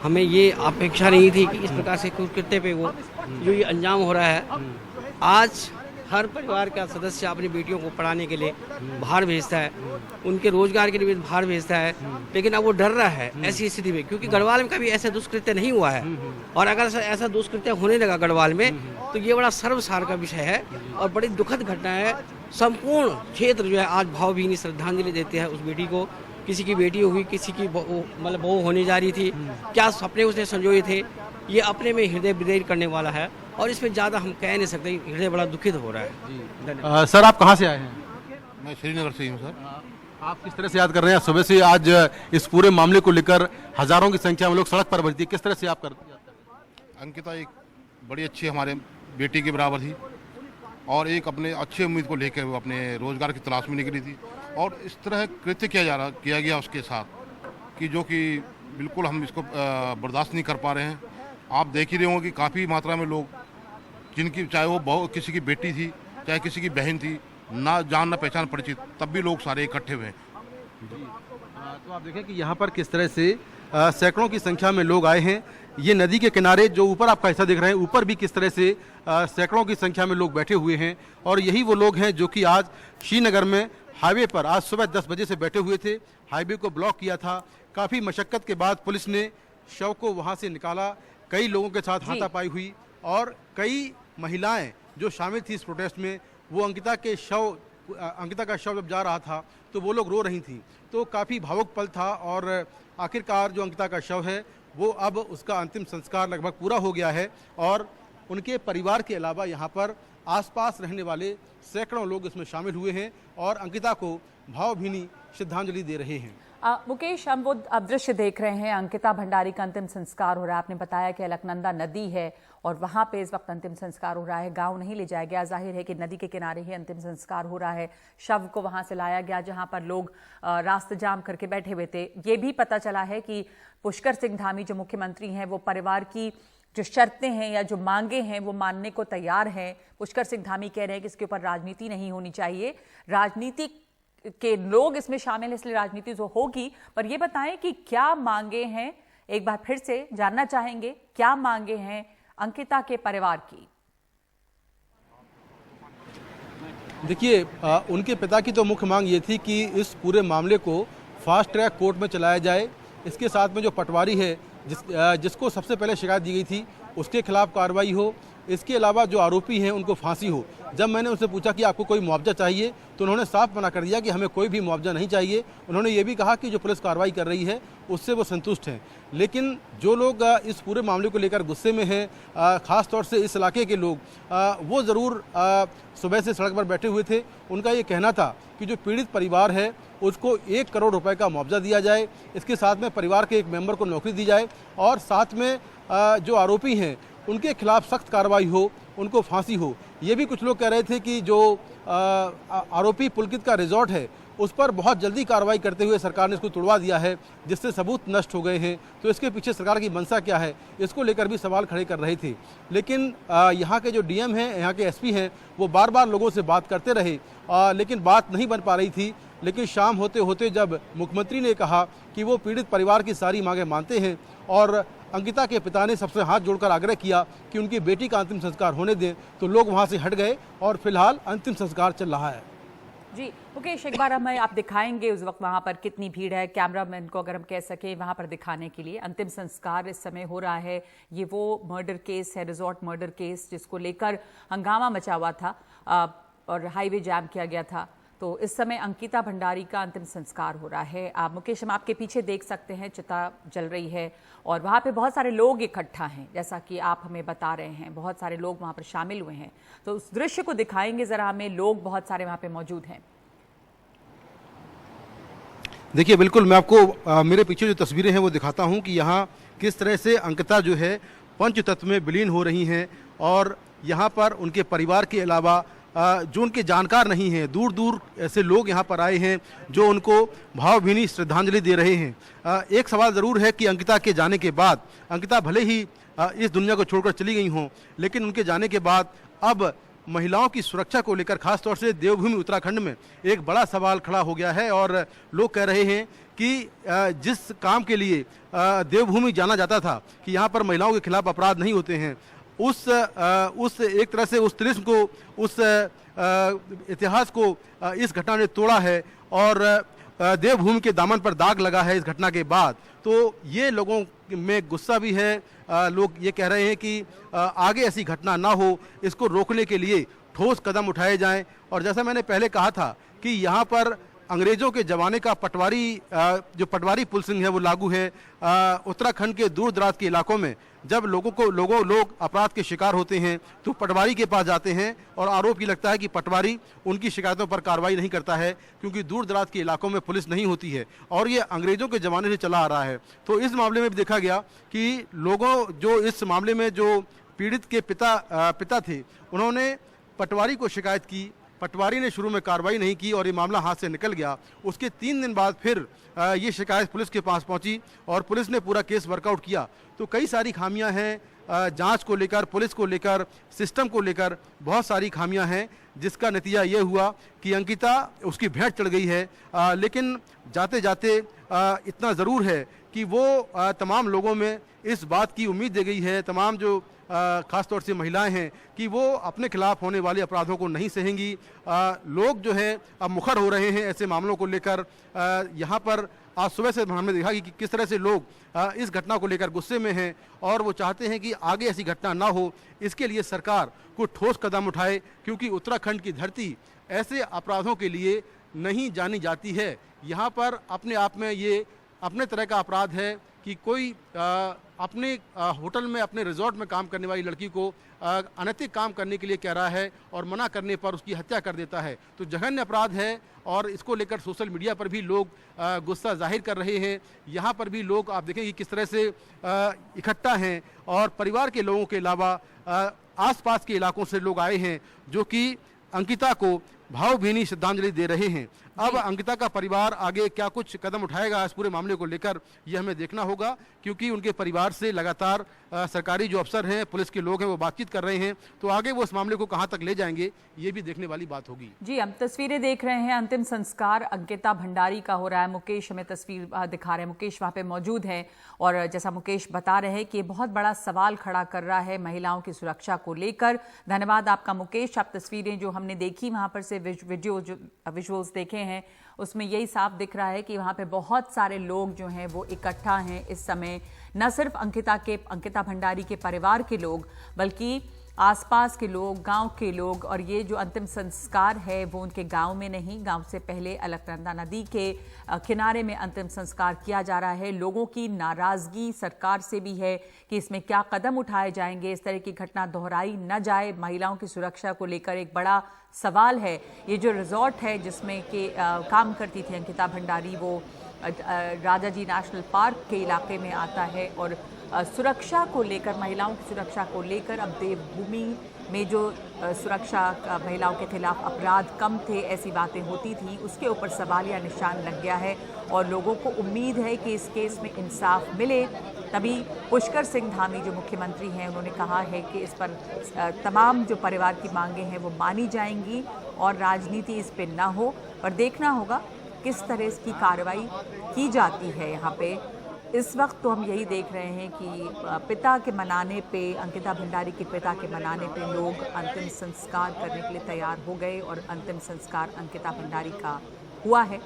हमें ये अपेक्षा नहीं थी कि इस प्रकार से कुकृत्य पे वो जो ये अंजाम हो रहा है। आज हर परिवार का सदस्य अपनी बेटियों को पढ़ाने के लिए बाहर भेजता है, उनके रोजगार के लिए बाहर भेजता है, लेकिन अब वो डर रहा है ऐसी स्थिति में, क्योंकि गढ़वाल में कभी ऐसा दुष्कृत्य नहीं हुआ है और अगर ऐसा दुष्कृत्य होने लगा गढ़वाल में तो ये बड़ा सर्वसार का विषय है और बड़ी दुखद घटना है। संपूर्ण क्षेत्र जो है आज भावभीनी श्रद्धांजलि देते हैं उस बेटी को। किसी की बेटी हुई, किसी की मतलब बहू होने जा रही थी, क्या सपने उसने संजोए थे, ये अपने में हृदय विदार करने वाला है और इसमें ज़्यादा हम कह नहीं सकते। हृदय बड़ा दुखित हो रहा है। सर, आप कहाँ से आए हैं? मैं श्रीनगर से ही हूँ सर। आप किस तरह से याद कर रहे हैं? सुबह से आज इस पूरे मामले को लेकर हजारों की संख्या में लोग सड़क पर बजती है, किस तरह से आप याद करते हैं? अंकिता एक बड़ी अच्छी हमारे बेटी के बराबर थी और एक अपने अच्छे उम्मीद को लेकर वो अपने रोजगार की तलाश में निकली थी और इस तरह कृत्य किया गया उसके साथ कि जो कि बिल्कुल हम इसको बर्दाश्त नहीं कर पा रहे हैं। आप देख ही रहे होंगे कि काफ़ी मात्रा में लोग, जिनकी चाहे वो किसी की बेटी थी, चाहे किसी की बहन थी, ना जान ना पहचान परिचित, तब भी लोग सारे इकट्ठे हुए हैं। तो आप देखें कि यहाँ पर किस तरह से सैकड़ों की संख्या में लोग आए हैं। ये नदी के किनारे जो ऊपर आपका हिस्सा देख रहे हैं, ऊपर भी किस तरह से सैकड़ों की संख्या में लोग बैठे हुए हैं। और यही वो लोग हैं जो कि आज श्रीनगर में हाईवे पर आज सुबह 10 बजे से बैठे हुए थे। हाईवे को ब्लॉक किया था। काफ़ी मशक्क़त के बाद पुलिस ने शव को वहाँ से निकाला। कई लोगों के साथ हाथापाई हुई और कई महिलाएं जो शामिल थी इस प्रोटेस्ट में, वो अंकिता का शव जब जा रहा था तो वो लोग रो रही थी। तो काफ़ी भावुक पल था और आखिरकार जो अंकिता का शव है वो अब उसका अंतिम संस्कार लगभग पूरा हो गया है और उनके परिवार के अलावा यहाँ पर आसपास रहने वाले सैकड़ों लोग इसमें शामिल हुए हैं और अंकिता को भावभीनी श्रद्धांजलि दे रहे हैं। मुकेश, हम वो अब दृश्य देख रहे हैं, अंकिता भंडारी का अंतिम संस्कार हो रहा है। आपने बताया कि अलकनंदा नदी है और वहां पे इस वक्त अंतिम संस्कार हो रहा है। गांव नहीं ले जाया गया, जाहिर है कि नदी के किनारे ही अंतिम संस्कार हो रहा है। शव को वहां से लाया गया जहां पर लोग रास्ते जाम करके बैठे हुए थे। ये भी पता चला है कि पुष्कर सिंह धामी जो मुख्यमंत्री हैं वो परिवार की जो शर्तें हैं या जो मांगे हैं वो मानने को तैयार हैं। पुष्कर सिंह धामी कह रहे हैं कि इसके ऊपर राजनीति नहीं होनी चाहिए, राजनीति के लोग इसमें शामिल, इसलिए राजनीति तो होगी। पर ये बताएं कि क्या मांगे हैं, एक बार फिर से जानना चाहेंगे, क्या मांगे हैं अंकिता के परिवार की? देखिए, उनके पिता की तो मुख्य मांग ये थी कि इस पूरे मामले को फास्ट ट्रैक कोर्ट में चलाया जाए। इसके साथ में जो पटवारी है जिसको सबसे पहले शिकायत दी गई थी उसके खिलाफ कार्रवाई हो। इसके अलावा जो आरोपी हैं उनको फांसी हो। जब मैंने उनसे पूछा कि आपको कोई मुआवजा चाहिए तो उन्होंने साफ मना कर दिया कि हमें कोई भी मुआवजा नहीं चाहिए। उन्होंने ये भी कहा कि जो पुलिस कार्रवाई कर रही है उससे वो संतुष्ट हैं। लेकिन जो लोग इस पूरे मामले को लेकर गुस्से में हैं, ख़ास तौर से इस इलाके के लोग, वो ज़रूर सुबह से सड़क पर बैठे हुए थे। उनका ये कहना था कि जो पीड़ित परिवार है उसको 1 करोड़ रुपए का मुआवजा दिया जाए, इसके साथ में परिवार के एक मेंबर को नौकरी दी जाए और साथ में जो आरोपी हैं उनके खिलाफ सख्त कार्रवाई हो, उनको फांसी हो। ये भी कुछ लोग कह रहे थे कि जो आरोपी पुलकित का रिजॉर्ट है उस पर बहुत जल्दी कार्रवाई करते हुए सरकार ने इसको तोड़वा दिया है, जिससे सबूत नष्ट हो गए हैं। तो इसके पीछे सरकार की मंशा क्या है, इसको लेकर भी सवाल खड़े कर रहे थे। लेकिन यहाँ के जो डीएम हैं, यहाँ के एसपी हैं, वो बार बार लोगों से बात करते रहे, लेकिन बात नहीं बन पा रही थी। लेकिन शाम होते होते जब मुख्यमंत्री ने कहा कि वो पीड़ित परिवार की सारी मांगें मानते हैं और अंकिता के पिता ने सबसे हाथ जोड़कर आग्रह किया कि उनकी बेटी का अंतिम संस्कार होने दें, तो लोग वहां से हट गए और फिलहाल अंतिम संस्कार चल रहा है। जी मुकेश, एक बार हमें आप दिखाएंगे उस वक्त वहां पर कितनी भीड़ है, कैमरामैन को अगर हम कह सकें वहां पर दिखाने के लिए। अंतिम संस्कार इस समय हो रहा है। ये वो मर्डर केस है, रिजॉर्ट मर्डर केस, जिसको लेकर हंगामा मचा हुआ था और हाईवे जाम किया गया था। तो इस समय अंकिता भंडारी का अंतिम संस्कार हो रहा है। आप मुकेश, हम आपके पीछे देख सकते हैं, चिता जल रही है और वहाँ पे बहुत सारे लोग इकट्ठा हैं, जैसा कि आप हमें बता रहे हैं। बहुत सारे लोग वहाँ पर शामिल हुए हैं, तो उस दृश्य को दिखाएंगे जरा हमें। लोग बहुत सारे वहाँ पे मौजूद हैं। देखिए, बिल्कुल मैं आपको मेरे पीछे जो तस्वीरें हैं वो दिखाता हूँ कि यहाँ किस तरह से अंकिता जो है पंचतत्व में विलीन हो रही हैं और यहाँ पर उनके परिवार के अलावा जो उनके जानकार नहीं हैं, दूर दूर ऐसे लोग यहाँ पर आए हैं जो उनको भावभीनी श्रद्धांजलि दे रहे हैं। एक सवाल ज़रूर है कि अंकिता के जाने के बाद, अंकिता भले ही इस दुनिया को छोड़कर चली गई हों, लेकिन उनके जाने के बाद अब महिलाओं की सुरक्षा को लेकर खासतौर से देवभूमि उत्तराखंड में एक बड़ा सवाल खड़ा हो गया है। और लोग कह रहे हैं कि जिस काम के लिए देवभूमि जाना जाता था कि यहाँ पर महिलाओं के खिलाफ अपराध नहीं होते हैं, उस एक तरह से उस तिलिस्म को, उस इतिहास को इस घटना ने तोड़ा है और देवभूमि के दामन पर दाग लगा है इस घटना के बाद। तो ये लोगों में गुस्सा भी है। लोग ये कह रहे हैं कि आगे ऐसी घटना ना हो, इसको रोकने के लिए ठोस कदम उठाए जाएं। और जैसा मैंने पहले कहा था कि यहाँ पर अंग्रेजों के ज़माने का जो पटवारी पुलिसिंग है वो लागू है। उत्तराखंड के दूर दराज के इलाकों में जब लोग अपराध के शिकार होते हैं तो पटवारी के पास जाते हैं और आरोप ये लगता है कि पटवारी उनकी शिकायतों पर कार्रवाई नहीं करता है, क्योंकि दूर दराज के इलाकों में पुलिस नहीं होती है और ये अंग्रेजों के ज़माने से चला आ रहा है। तो इस मामले में भी देखा गया कि लोगों जो इस मामले में जो पीड़ित के पिता थे, उन्होंने पटवारी को शिकायत की पटवारी ने शुरू में कार्रवाई नहीं की और ये मामला हाथ से निकल गया, उसके 3 दिन बाद फिर ये शिकायत पुलिस के पास पहुंची और पुलिस ने पूरा केस वर्कआउट किया। तो कई सारी खामियां हैं जांच को लेकर, पुलिस को लेकर, सिस्टम को लेकर बहुत सारी खामियां हैं, जिसका नतीजा ये हुआ कि अंकिता उसकी भेंट चढ़ गई है। लेकिन जाते जाते इतना ज़रूर है कि वो तमाम लोगों में इस बात की उम्मीद दे गई है, तमाम जो ख़ास तौर से महिलाएं हैं, कि वो अपने खिलाफ होने वाले अपराधों को नहीं सहेंगी। लोग जो है अब मुखर हो रहे हैं ऐसे मामलों को लेकर। यहाँ पर आज सुबह से हमने देखा कि किस तरह से लोग इस घटना को लेकर गुस्से में हैं और वो चाहते हैं कि आगे ऐसी घटना ना हो, इसके लिए सरकार को ठोस कदम उठाए, क्योंकि उत्तराखंड की धरती ऐसे अपराधों के लिए नहीं जानी जाती है। यहाँ पर अपने आप में ये अपने तरह का अपराध है कि कोई अपने होटल में, अपने रिजॉर्ट में काम करने वाली लड़की को अनैतिक काम करने के लिए कह रहा है और मना करने पर उसकी हत्या कर देता है। तो जघन्य अपराध है और इसको लेकर सोशल मीडिया पर भी लोग गुस्सा जाहिर कर रहे हैं। यहाँ पर भी लोग आप देखें कि किस तरह से इकट्ठा हैं और परिवार के लोगों के अलावा आसपास के इलाकों से लोग आए हैं जो कि अंकिता को भावभीनी श्रद्धांजलि दे रहे हैं। अब अंकिता का परिवार आगे क्या कुछ कदम उठाएगा इस पूरे मामले को लेकर, ये हमें देखना होगा, क्योंकि उनके परिवार से लगातार सरकारी जो अफसर हैं, पुलिस के लोग हैं, वो बातचीत कर रहे हैं। तो आगे वो इस मामले को कहां तक ले जाएंगे, ये भी देखने वाली बात होगी। जी, हम तस्वीरें देख रहे हैं, अंतिम संस्कार अंकिता भंडारी का हो रहा है। मुकेश हमें तस्वीर दिखा रहे हैं, मुकेश वहां पे मौजूद है और जैसा मुकेश बता रहे हैं कि ये बहुत बड़ा सवाल खड़ा कर रहा है महिलाओं की सुरक्षा को लेकर। धन्यवाद आपका मुकेश। आप तस्वीरें जो हमने देखी वहां पर से विजुअल्स देखे हैं, उसमें यही साफ दिख रहा है कि वहां पे बहुत सारे लोग जो हैं वो इकट्ठा हैं इस समय। न सिर्फ अंकिता भंडारी के परिवार के लोग, बल्कि आसपास के लोग, गांव के लोग। और ये जो अंतिम संस्कार है वो उनके गांव में नहीं, गांव से पहले अलकनंदा नदी के किनारे में अंतिम संस्कार किया जा रहा है। लोगों की नाराजगी सरकार से भी है कि इसमें क्या कदम उठाए जाएंगे, इस तरह की घटना दोहराई न जाए। महिलाओं की सुरक्षा को लेकर एक बड़ा सवाल है। ये जो रिजॉर्ट है जिसमें कि काम करती थी अंकिता भंडारी, वो राजाजी नेशनल पार्क के इलाके में आता है और सुरक्षा को लेकर, महिलाओं की सुरक्षा को लेकर अब देवभूमि में जो सुरक्षा महिलाओं के खिलाफ अपराध कम थे, ऐसी बातें होती थी, उसके ऊपर सवालिया निशान लग गया है और लोगों को उम्मीद है कि इस केस में इंसाफ मिले। तभी पुष्कर सिंह धामी जो मुख्यमंत्री हैं, उन्होंने कहा है कि इस पर तमाम जो परिवार की मांगें हैं वो मानी जाएंगी और राजनीति इस पे ना हो। पर देखना होगा किस तरह की कार्रवाई की जाती है यहाँ पे। इस वक्त तो हम यही देख रहे हैं कि पिता के मनाने पे, अंकिता भंडारी के पिता के मनाने पे लोग अंतिम संस्कार करने के लिए तैयार हो गए और अंतिम संस्कार अंकिता भंडारी का हुआ है।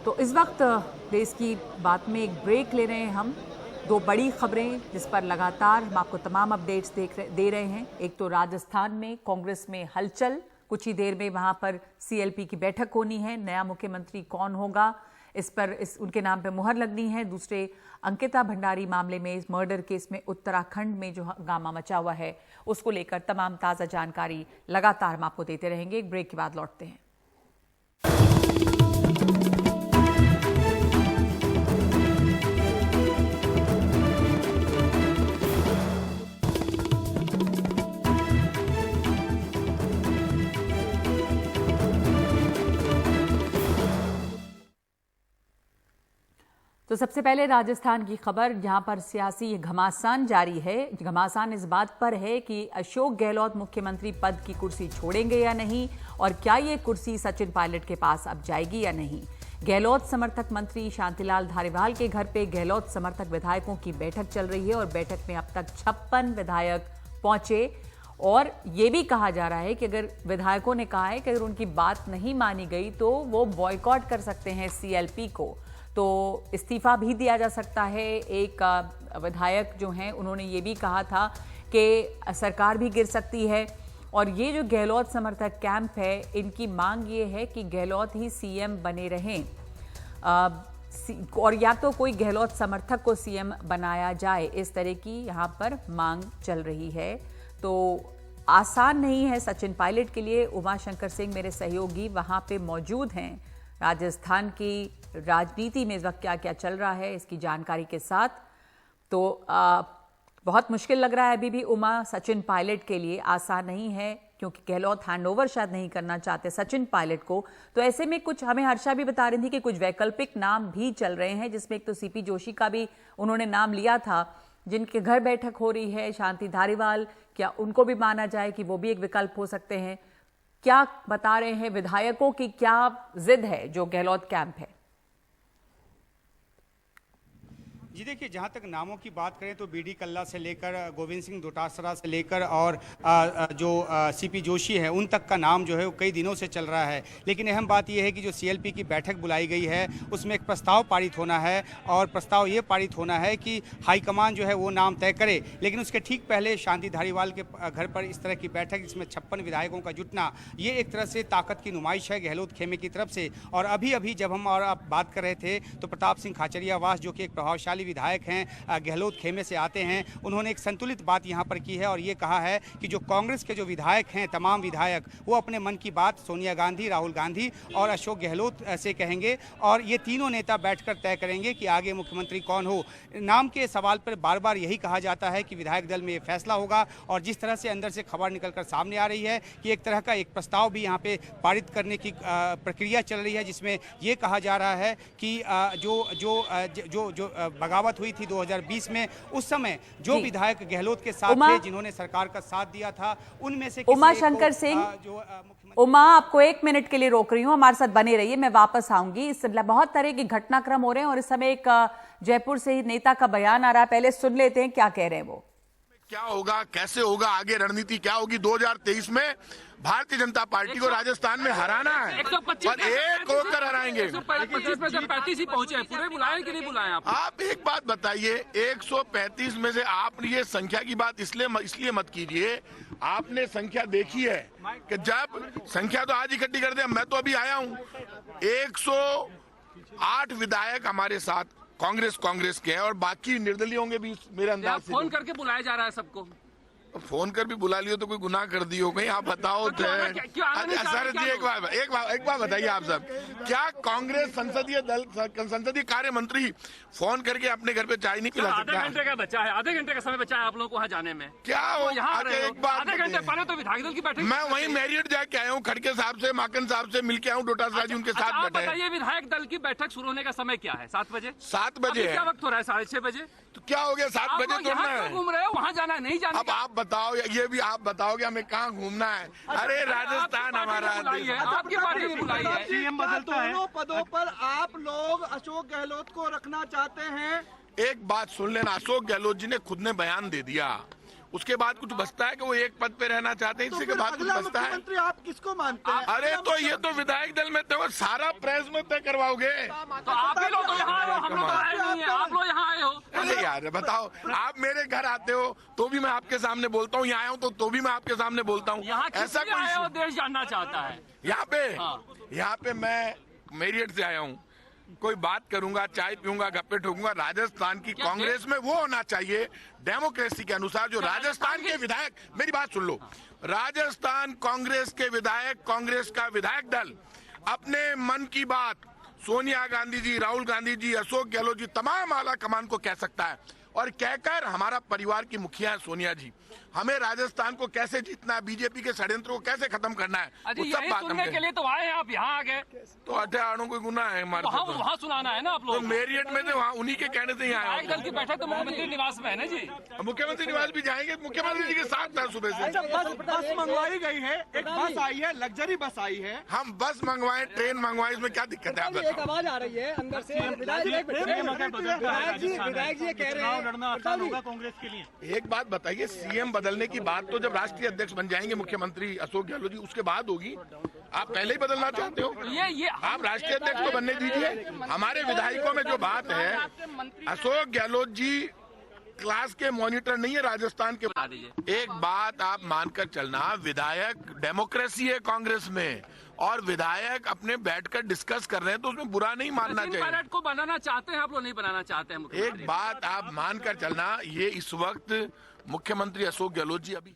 तो इस वक्त देश की बात में एक ब्रेक ले रहे हैं हम। 2 बड़ी खबरें जिस पर लगातार हम आपको तमाम अपडेट्स दे रहे हैं। एक तो राजस्थान में कांग्रेस में हलचल, कुछ ही देर में वहां पर CLP की बैठक होनी है। नया मुख्यमंत्री कौन होगा, इस पर उनके नाम पे मुहर लगनी है। दूसरे, अंकिता भंडारी मामले में, इस मर्डर केस में उत्तराखंड में जो हंगामा मचा हुआ है, उसको लेकर तमाम ताज़ा जानकारी लगातार हम आपको देते रहेंगे। एक ब्रेक के बाद लौटते हैं। तो सबसे पहले राजस्थान की खबर, जहां पर सियासी घमासान जारी है। घमासान इस बात पर है कि अशोक गहलोत मुख्यमंत्री पद की कुर्सी छोड़ेंगे या नहीं, और क्या ये कुर्सी सचिन पायलट के पास अब जाएगी या नहीं। गहलोत समर्थक मंत्री शांतिलाल धारीवाल के घर पे गहलोत समर्थक विधायकों की बैठक चल रही है और बैठक में अब तक 56 विधायक पहुंचे और ये भी कहा जा रहा है कि अगर विधायकों ने कहा है कि अगर उनकी बात नहीं मानी गई तो वो बॉयकॉट कर सकते हैं CLP को, तो इस्तीफा भी दिया जा सकता है। एक विधायक जो हैं उन्होंने ये भी कहा था कि सरकार भी गिर सकती है। और ये जो गहलोत समर्थक कैंप है, इनकी मांग ये है कि गहलोत ही CM बने रहें और या तो कोई गहलोत समर्थक को CM बनाया जाए, इस तरह की यहाँ पर मांग चल रही है। तो आसान नहीं है सचिन पायलट के लिए। उमाशंकर सिंह मेरे सहयोगी वहाँ पे मौजूद हैं। राजस्थान की राजनीति में इस वक्त क्या क्या चल रहा है इसकी जानकारी के साथ। तो बहुत मुश्किल लग रहा है अभी भी उमा, सचिन पायलट के लिए आसान नहीं है। क्योंकि गहलोत हैंडओवर शायद नहीं करना चाहते सचिन पायलट को। तो ऐसे में कुछ हमें हर्षा भी बता रही थी कि कुछ वैकल्पिक नाम भी चल रहे हैं, जिसमें एक तो सीपी जोशी का भी उन्होंने नाम लिया था, जिनके घर बैठक हो रही है। शांति धारीवाल, क्या उनको भी माना जाए कि वो भी एक विकल्प हो सकते हैं? क्या बता रहे हैं विधायकों की क्या जिद है जो गहलोत कैंप है? जी देखिए, जहाँ तक नामों की बात करें तो बीडी कल्ला से लेकर गोविंद सिंह डोटासरा से लेकर और जो सीपी जोशी है उन तक का नाम जो है वो कई दिनों से चल रहा है। लेकिन अहम बात यह है कि जो सीएलपी की बैठक बुलाई गई है उसमें एक प्रस्ताव पारित होना है और प्रस्ताव ये पारित होना है कि हाईकमान जो है वो नाम तय करे। लेकिन उसके ठीक पहले शांति धारीवाल के घर पर इस तरह की बैठक जिसमें 56 विधायकों का जुटना, ये एक तरह से ताकत की नुमाइश है गहलोत खेमे की तरफ से। और अभी जब हम और आप बात कर रहे थे तो प्रताप सिंह खाचरियावास जो कि एक प्रभावशाली विधायक हैं, गहलोत खेमे से आते हैं, उन्होंने एक संतुलित बात यहां पर की है और ये कहा है कि जो कांग्रेस के जो विधायक हैं, तमाम विधायक, वो अपने मन की बात सोनिया गांधी, राहुल गांधी और अशोक गहलोत से कहेंगे और ये तीनों नेता बैठकर तय करेंगे कि आगे मुख्यमंत्री कौन हो। नाम के सवाल पर बार बार यही कहा जाता है कि विधायक दल में ये फैसला होगा और जिस तरह से अंदर से खबर निकलकर सामने आ रही है कि एक तरह का एक प्रस्ताव भी यहाँ पे पारित करने की प्रक्रिया चल रही है, जिसमें ये कहा जा रहा है कि जो बगावत हुई थी 2020 में, उस समय जो विधायक गहलोत के साथ थे, जिन्होंने सरकार का साथ दिया था, उनमें से उमा शंकर सिंह, उमा आपको 1 मिनट के लिए रोक रही हूँ, हमारे साथ बने रहिए, मैं वापस आऊंगी। इस बहुत तरह के घटनाक्रम हो रहे हैं और इस समय एक जयपुर से ही नेता का बयान आ रहा है, पहले सुन लेते हैं क्या कह रहे हैं वो। क्या होगा, कैसे होगा, आगे रणनीति क्या होगी? 2023 में भारतीय जनता पार्टी को राजस्थान में हराना है और एक होकर हराएंगे। 135 ही पहुंचे हैं, पूरे बुलाए कि नहीं बुलाए आप एक बात बताइए, 135 में से आप ये संख्या की बात इसलिए मत कीजिए, आपने संख्या देखी है कि जब संख्या तो आज इकट्ठी कर दे, मैं तो अभी आया हूँ, 108 विधायक हमारे साथ कांग्रेस के हैं और बाकी निर्दलीय होंगे भी मेरे अंदाज से। फोन करके बुलाया जा रहा है सबको, फोन कर भी बुला लियो तो कोई गुनाह कर दियो कहीं, आप बताओ। सर जी एक बार बताइए आप सब, क्या कांग्रेस संसदीय कार्य मंत्री फोन करके अपने घर पे चाय नहीं पिला सकता? आधे घंटे का बचा है, आधे घंटे का समय बचा है आप लोगों को वहाँ जाने में। क्या हो एक बार, आधे घंटे पहले तो विधायक दल की बैठक, मैं वहीं मैरियट जाके आया हूँ, खड़के साहब से, माकन साहब से मिल के आऊँ, डोटासरा जी उनके साथ बैठे। बताइए विधायक दल की बैठक शुरू होने का समय क्या है? 7 बजे। 7 बजे क्या वक्त हो रहा है? 6:30 बजे। तो क्या हो गया? 7 बजे तो घूम रहे हो, वहाँ जाना है, नहीं जाना? अब आप बताओ, ये भी आप बताओगे हमें कहाँ घूमना है? अरे राजस्थान हमारा देश, आपकी पार्टी ने बुलाई है। सीएम बदलता है, दोनों पदों पर आप लोग अशोक गहलोत को रखना चाहते हैं। एक बात सुन लेना, अशोक गहलोत जी ने खुद ने बयान दे दिया, उसके बाद कुछ बचता है कि वो एक पद पे रहना चाहते हैं, इससे के बाद कुछ बचता है? मुख्यमंत्री आप किसको मानते हैं? अरे तो ये तो विधायक दल में तो सारा प्रेस में तय करवाओगे। तो आप ही लोग तो यहाँ आए हो, हम लोग आए नहीं हैं, आप लोग यहाँ आए हो। अरे यार बताओ, आप मेरे घर आते हो तो भी मैं आपके सामने बोलता हूँ, यहाँ आया हूँ तो भी मैं आपके सामने बोलता हूँ। ऐसा कोई देश जानना चाहता है? यहाँ पे मैं मैरियट से आया हूँ, कोई बात करूंगा, चाय पीऊंगा, गप्पे ठोकूंगा, राजस्थान की कांग्रेस में वो होना चाहिए डेमोक्रेसी के अनुसार जो राजस्थान के विधायक, मेरी बात सुन लो, राजस्थान कांग्रेस के विधायक, कांग्रेस का विधायक दल अपने मन की बात सोनिया गांधी जी, राहुल गांधी जी, अशोक गहलोत जी, तमाम आला कमान को कह सकता है और कहकर हमारा परिवार की मुखिया है सोनिया जी, हमें राजस्थान को कैसे जीतना है, बीजेपी के षड्यंत्र को कैसे खत्म करना है, वो सब बात सुनने के लिए तो आए हैं आप, यहाँ आ गए तो अठे आड़ों कोई गुनाह है हमारे तो वहाँ सुनाना है ना आप लोग। तो मेरियट में तो वहाँ उन्हीं के कहने से यहाँ आए। दल की बैठक तो मुख्यमंत्री निवास में है ना जी? मुख्यमंत्री निवास भी जाएंगे, मुख्यमंत्री जी के साथ था सुबह से। बस मंगवाई गई है, एक बस आई है, लग्जरी बस आई है। हम बस मंगवाए, ट्रेन मंगवाए, इसमें क्या दिक्कत है? आप एक आवाज आ रही है अंदर से, विधायक जी कह रहे हैं कांग्रेस के लिए। एक बात बताइए, सीएम बदलने की बात तो जब राष्ट्रीय अध्यक्ष बन जाएंगे मुख्यमंत्री अशोक गहलोत जी, उसके बाद होगी। आप पहले ही बदलना चाहते हो? आप राष्ट्रीय अध्यक्ष तो बनने दीजिए। हमारे विधायकों में जो बात है, अशोक गहलोत जी क्लास के मॉनिटर नहीं है राजस्थान के। एक बात आप मानकर चलना, विधायक डेमोक्रेसी है कांग्रेस में और विधायक अपने बैठकर डिस्कस कर रहे हैं तो उसमें बुरा नहीं मानना चाहिए। पायलट को बनाना चाहते हैं आप लोग, नहीं बनाना चाहते हैं? एक बात आप मानकर चलना, ये इस वक्त मुख्यमंत्री अशोक गहलोत जी अभी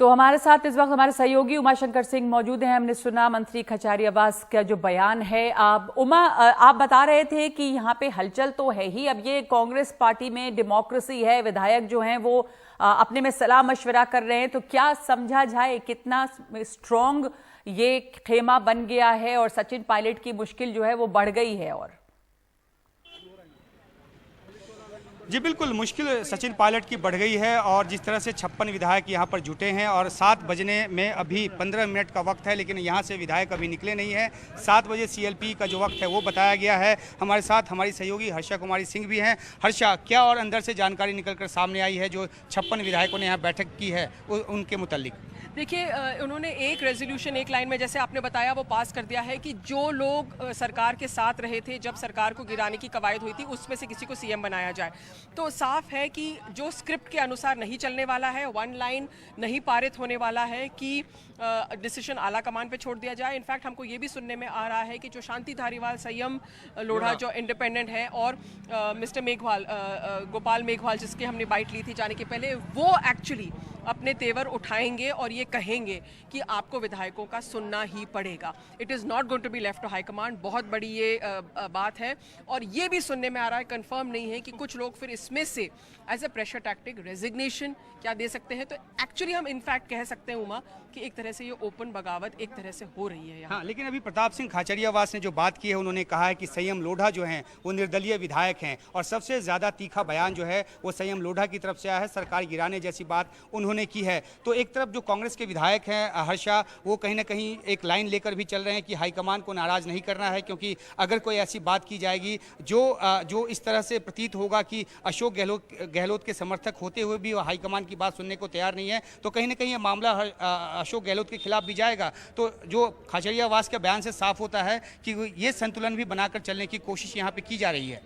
तो हमारे साथ इस वक्त हमारे सहयोगी उमाशंकर सिंह मौजूद हैं। हमने सुना मंत्री खचारियावास का जो बयान है। आप बता रहे थे कि यहाँ पे हलचल तो है ही, अब ये कांग्रेस पार्टी में डेमोक्रेसी है, विधायक जो हैं वो अपने में सलाह मशवरा कर रहे हैं, तो क्या समझा जाए कितना स्ट्रॉन्ग ये खेमा बन गया है और सचिन पायलट की मुश्किल जो है वो बढ़ गई है? और जी बिल्कुल, मुश्किल सचिन पायलट की बढ़ गई है और जिस तरह से 56 विधायक यहाँ पर जुटे हैं और 7 बजने में अभी 15 मिनट का वक्त है, लेकिन यहाँ से विधायक अभी निकले नहीं हैं। 7 बजे CLP का जो वक्त है वो बताया गया है। हमारे साथ हमारी सहयोगी हर्षा कुमारी सिंह भी हैं। हर्षा, क्या और अंदर से जानकारी निकलकर सामने आई है जो 56 विधायकों ने यहाँ बैठक की है उनके मुतालिक? देखिए, उन्होंने एक रेजोल्यूशन एक लाइन में, जैसे आपने बताया, वो पास कर दिया है कि जो लोग सरकार के साथ रहे थे जब सरकार को गिराने की कवायद हुई थी उसमें से किसी को CM बनाया जाए। तो साफ है कि जो स्क्रिप्ट के अनुसार नहीं चलने वाला है, 1 लाइन नहीं पारित होने वाला है कि डिसीजन आला कमान पे छोड़ दिया जाए। इनफैक्ट हमको ये भी सुनने में आ रहा है कि जो शांति धारीवाल, संयम लोढ़ा जो इंडिपेंडेंट है, और मिस्टर मेघवाल, गोपाल मेघवाल, जिसके हमने बाइट ली थी जाने के पहले, वो एक्चुअली अपने तेवर उठाएंगे और ये कहेंगे कि आपको विधायकों का सुनना ही पड़ेगा। It is not going to be left to high command. बहुत बड़ी ये बात है। और ये भी सुनने में आ रहा है, कंफर्म नहीं है, कि कुछ लोग फिर इसमें से as a pressure tactic resignation क्या दे सकते हैं। तो एक्चुअली हम इनफैक्ट कह सकते हैं उमा कि एक तरह से ये ओपन बगावत एक तरह से हो रही है यहाँ। हाँ, लेकिन अभी प्रताप सिंह खाचरियावास ने जो बात की है, उन्होंने कहा है कि संयम लोढ़ा जो हैं वो निर्दलीय विधायक हैं और सबसे ज़्यादा तीखा बयान जो है वो संयम लोढ़ा की तरफ से आया है। सरकार गिराने जैसी बात उन्होंने की है। तो एक तरफ जो कांग्रेस के विधायक हैं हर्षा, वो कहीं ना कहीं एक लाइन लेकर भी चल रहे हैं कि हाईकमान को नाराज़ नहीं करना है, क्योंकि अगर कोई ऐसी बात की जाएगी जो इस तरह से प्रतीत होगा कि अशोक गहलोत के समर्थक होते हुए भी हाईकमान की बात सुनने को तैयार नहीं है, तो कहीं ना कहीं ये मामला अशोक गहलोत के खिलाफ भी जाएगा। तो जो खाचरियावास के बयान से साफ होता है कि ये संतुलन भी बनाकर चलने की कोशिश यहाँ पे की जा रही है।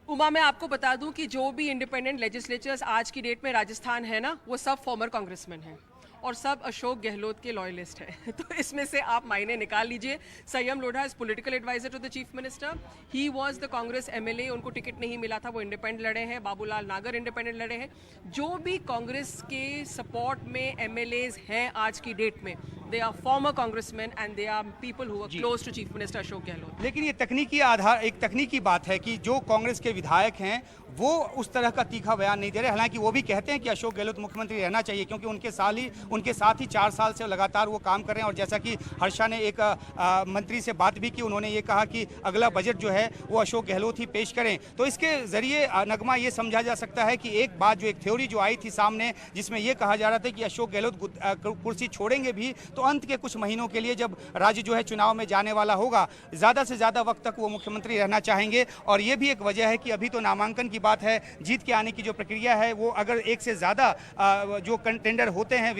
उमा, मैं आपको बता दूं कि जो भी इंडिपेंडेंट लेजिस्लेचर्स आज की डेट में राजस्थान है ना, वो सब फॉर्मर कांग्रेसमैन हैं और सब अशोक गहलोत के लॉयलिस्ट हैं। तो इसमें से आप मायने निकाल लीजिए। Sanyam Lodha is political advisor to the chief minister. He was the Congress MLA, उनको टिकट नहीं मिला था, वो इंडिपेंडेंट लड़े हैं। बाबूलाल नागर इंडिपेंडेंट लड़े हैं। जो भी कांग्रेस के सपोर्ट में MLAs हैं आज की डेट में, they are former congressman and they are people who are close to chief minister Ashok Gehlot. लेकिन ये तकनीकी बात है कि जो कांग्रेस के विधायक हैं वो उस तरह का तीखा बयान नहीं दे रहे। हालांकि वो भी कहते हैं कि अशोक गहलोत मुख्यमंत्री रहना चाहिए, क्योंकि उनके साथ ही 4 साल से लगातार वो काम कर रहे हैं। और जैसा कि हर्षा ने एक मंत्री से बात भी की, उन्होंने ये कहा कि अगला बजट जो है वो अशोक गहलोत ही पेश करें। तो इसके जरिए नगमा ये समझा जा सकता है कि एक बात, जो एक थ्योरी जो आई थी सामने, जिसमें यह कहा जा रहा था कि अशोक गहलोत कुर्सी छोड़ेंगे भी तो अंत के कुछ महीनों के लिए, जब राज्य जो है चुनाव में जाने वाला होगा, ज़्यादा से ज़्यादा वक्त तक वो मुख्यमंत्री रहना चाहेंगे। और ये भी एक वजह है कि अभी तो नामांकन की बात है, जीत के आने की जो प्रक्रिया है वो, अगर एक से ज़्यादा जो कंटेंडर होते हैं,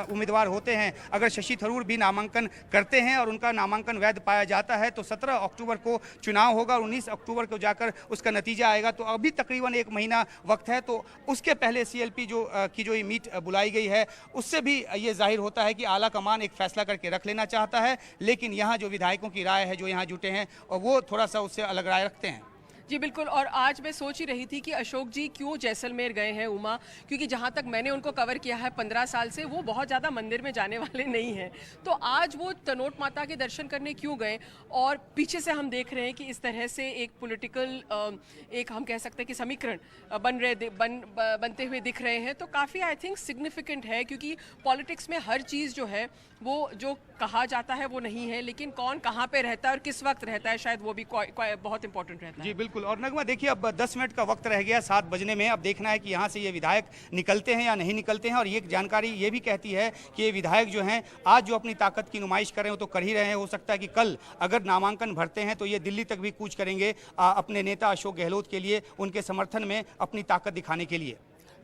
उम्मीदवार होते हैं, अगर शशि थरूर भी नामांकन करते हैं और उनका नामांकन वैध पाया जाता है तो 17 अक्टूबर को चुनाव होगा और 19 अक्टूबर को जाकर उसका नतीजा आएगा। तो अभी तकरीबन 1 महीना वक्त है। तो उसके पहले CLP की जो ये मीट बुलाई गई है, उससे भी ये जाहिर होता है कि आला कमान एक फैसला करके रख लेना चाहता है। लेकिन यहाँ जो विधायकों की राय है, जो यहाँ जुटे हैं, और वो थोड़ा सा उससे अलग राय रखते हैं। जी बिल्कुल। और आज मैं सोच ही रही थी कि अशोक जी क्यों जैसलमेर गए हैं उमा, क्योंकि जहाँ तक मैंने उनको कवर किया है 15 साल से, वो बहुत ज़्यादा मंदिर में जाने वाले नहीं हैं। तो आज वो तनोट माता के दर्शन करने क्यों गए? और पीछे से हम देख रहे हैं कि इस तरह से एक पॉलिटिकल, एक हम कह सकते हैं कि समीकरण बनते हुए दिख रहे हैं। तो काफ़ी आई थिंक सिग्निफिकेंट है, क्योंकि पॉलिटिक्स में हर चीज़ जो है वो जो कहा जाता है वो नहीं है, लेकिन कौन कहाँ पे रहता है और किस वक्त रहता है, शायद वो भी बहुत इंपॉर्टेंट रहता है। जी बिल्कुल। और नगमा देखिए, अब 10 मिनट का वक्त रह गया 7 बजने में। अब देखना है कि यहाँ से ये विधायक निकलते हैं या नहीं निकलते हैं। और ये जानकारी ये भी कहती है कि ये विधायक जो हैं आज जो अपनी ताकत की नुमाइश कर रहे हो तो कर ही रहे हैं। हो सकता है कि कल अगर नामांकन भरते हैं तो ये दिल्ली तक भी कूच करेंगे अपने नेता अशोक गहलोत के लिए, उनके समर्थन में अपनी ताकत दिखाने के लिए।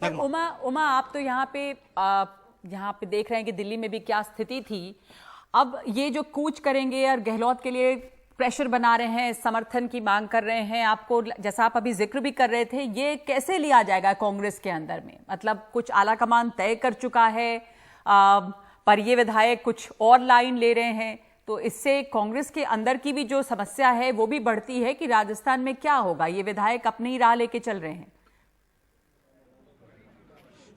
उमा, आप तो यहाँ पे देख रहे हैं कि दिल्ली में भी क्या स्थिति थी। अब ये जो कूच करेंगे और गहलोत के लिए प्रेशर बना रहे हैं, समर्थन की मांग कर रहे हैं, आपको जैसा आप अभी जिक्र भी कर रहे थे, ये कैसे लिया जाएगा कांग्रेस के अंदर में? मतलब कुछ आला कमान तय कर चुका है, पर ये विधायक कुछ और लाइन ले रहे हैं, तो इससे कांग्रेस के अंदर की भी जो समस्या है वो भी बढ़ती है कि राजस्थान में क्या होगा। ये विधायक अपनी ही राह लेके चल रहे हैं।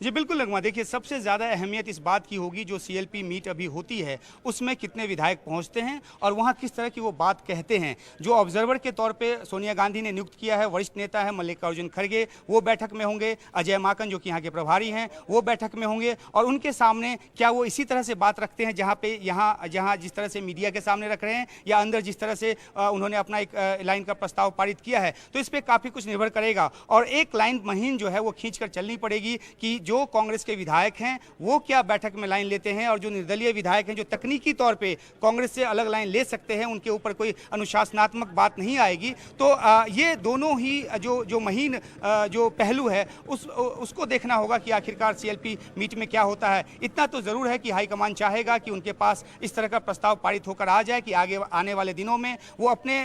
जी बिल्कुल नगमा, देखिए सबसे ज़्यादा अहमियत इस बात की होगी जो सीएलपी मीट अभी होती है उसमें कितने विधायक पहुंचते हैं और वहां किस तरह की वो बात कहते हैं। जो ऑब्जर्वर के तौर पे सोनिया गांधी ने नियुक्त किया है, वरिष्ठ नेता है मल्लिकार्जुन खड़गे, वो बैठक में होंगे। अजय माकन जो कि यहाँ के प्रभारी हैं वो बैठक में होंगे और उनके सामने क्या वो इसी तरह से बात रखते हैं जहाँ जिस तरह से मीडिया के सामने रख रहे हैं या अंदर जिस तरह से उन्होंने अपना एक लाइन का प्रस्ताव पारित किया है। तो इस पर काफ़ी कुछ निर्भर करेगा और एक लाइन महीन जो है वो खींच कर चलनी पड़ेगी कि जो कांग्रेस के विधायक हैं वो क्या बैठक में लाइन लेते हैं और जो निर्दलीय विधायक हैं जो तकनीकी तौर पे कांग्रेस से अलग लाइन ले सकते हैं उनके ऊपर कोई अनुशासनात्मक बात नहीं आएगी। तो ये दोनों ही जो महीन जो पहलू है उसको देखना होगा कि आखिरकार सीएलपी मीट में क्या होता है। इतना तो जरूर है कि हाईकमान चाहेगा कि उनके पास इस तरह का प्रस्ताव पारित होकर आ जाए कि आगे आने वाले दिनों में वो अपने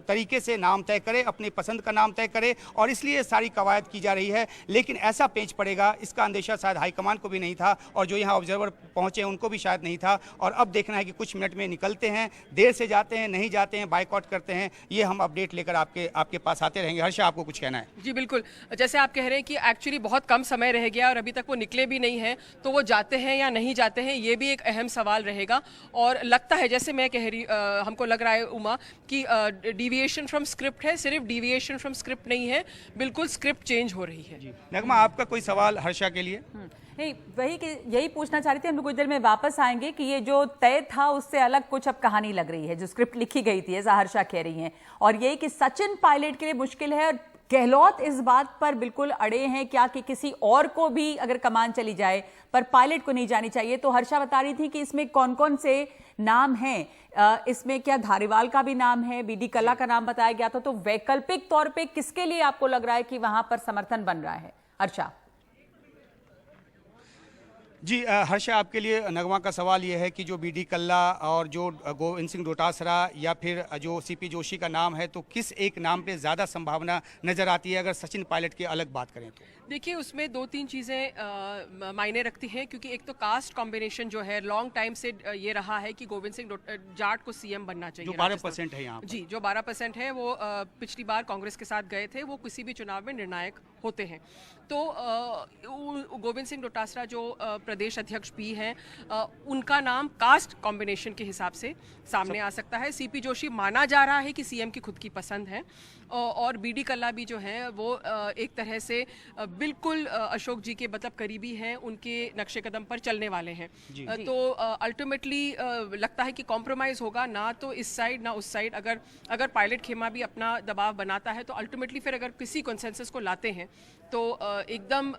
तरीके से नाम तय करे, अपनी पसंद का नाम तय करे और इसलिए सारी कवायद की जा रही है। लेकिन ऐसा पेच पड़ेगा इसका अंदेशा शायद हाईकमान को भी नहीं था और जो यहाँ ऑब्जर्वर पहुंचे उनको भी शायद नहीं था। और अब देखना है कि कुछ मिनट में निकलते हैं, देर से जाते हैं, नहीं जाते हैं, बाइकआउट करते हैं, ये हम अपडेट लेकर आपके पास आते रहेंगे। हर्षा, आपको कुछ कहना है? जी बिल्कुल, जैसे आप कह रहे हैं कि एक्चुअली बहुत कम समय रह गया और अभी तक वो निकले भी नहीं हैं, तो वो जाते हैं या नहीं जाते हैं ये भी एक अहम सवाल रहेगा। और लगता है जैसे मैं कह रही हमको लग रहा है उमा कि डिविएशन फ्रॉम स्क्रिप्ट है, सिर्फ डिविएशन फ्रॉम स्क्रिप्ट नहीं है, बिल्कुल स्क्रिप्ट चेंज हो रही है। नगमा, आपका कोई सवाल हर्षा के लिए? नहीं, वही कि यही पूछना चाह रही थी। हम लोग कुछ देर में वापस आएंगे कि ये जो तय था उससे अलग कुछ अब कहानी लग रही है, जो स्क्रिप्ट लिखी गई थी, ऐसा हर्षा कह रही हैं। और यही कि सचिन पायलट के लिए मुश्किल है और गहलोत इस बात पर बिल्कुल अड़े हैं क्या कि किसी और को भी अगर कमान चली जाए पर पायलट को नहीं जानी चाहिए। तो हर्षा बता रही थी कि इसमें कौन कौन से नाम हैं, इसमें क्या धारीवाल का भी नाम है, बीडी कल्ला का नाम बताया गया था। तो वैकल्पिक तौर पे किसके लिए आपको लग रहा है कि वहां पर समर्थन बन रहा है? हर्षा जी, हर्षा, आपके लिए नगमा का सवाल यह है कि जो बीडी कल्ला और जो गोविंद सिंह डोटासरा या फिर जो सीपी जोशी का नाम है, तो किस एक नाम पे ज़्यादा संभावना नज़र आती है अगर सचिन पायलट की अलग बात करें तो? देखिए, उसमें दो तीन चीज़ें मायने रखती हैं क्योंकि एक तो कास्ट कॉम्बिनेशन जो है लॉन्ग टाइम से ये रहा है कि गोविंद सिंह जाट को सीएम बनना चाहिए, जो 12% है यहाँ पर। जी, जो 12% है वो पिछली बार कांग्रेस के साथ गए थे, वो किसी भी चुनाव में निर्णायक होते हैं। तो गोविंद सिंह डोटासरा जो प्रदेश अध्यक्ष भी हैं, उनका नाम कास्ट कॉम्बिनेशन के हिसाब से सामने आ सकता है। सीपी जोशी माना जा रहा है कि सीएम की खुद की पसंद है और बीडी कल्ला भी जो है वो एक तरह से बिल्कुल अशोक जी के मतलब करीबी हैं, उनके नक्शे कदम पर चलने वाले हैं। तो अल्टीमेटली लगता है कि कॉम्प्रोमाइज़ होगा, ना तो इस साइड ना उस साइड। अगर पायलट खेमा भी अपना दबाव बनाता है तो अल्टीमेटली फिर अगर किसी कंसेंसस को लाते हैं तो एकदम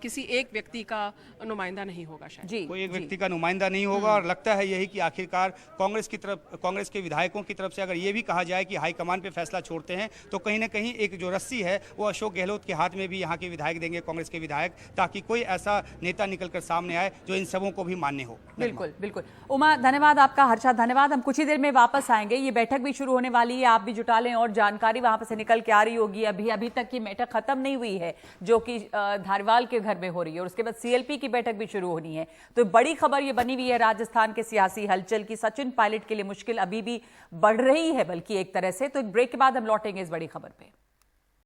किसी एक व्यक्ति का नुमाइंदा नहीं होगा, शायद कोई एक व्यक्ति का नुमाइंदा नहीं होगा। और लगता है यही कि आखिरकार कांग्रेस के विधायकों की तरफ से अगर ये भी कहा जाए कि हाईकमान पे फैसला छोड़ते हैं तो कहीं ना कहीं एक जो रस्सी है वो अशोक गहलोत के हाथ में भी यहाँ के विधायक देंगे, कांग्रेस के विधायक, ताकि कोई ऐसा नेता निकलकर सामने आए जो इन सबों को भी मान्य हो। बिल्कुल बिल्कुल। उमा, धन्यवाद आपका। हर्षा, धन्यवाद। हम कुछ ही देर में वापस आएंगे। ये बैठक भी शुरू होने वाली है, आप भी जुटा लें और जानकारी वहां पर से निकल के आ रही होगी। अभी तक की बैठक खत्म नहीं हुई है जो कि धारीवाल के घर में हो रही है और उसके बाद सीएलपी की बैठक भी शुरू होनी है। तो बड़ी खबर ये बनी हुई है राजस्थान के सियासी हलचल की। सचिन पायलट के लिए मुश्किल अभी भी बढ़ रही है बल्कि एक तरह से। तो एक ब्रेक के बाद हम लौटेंगे इस बड़ी खबर पे।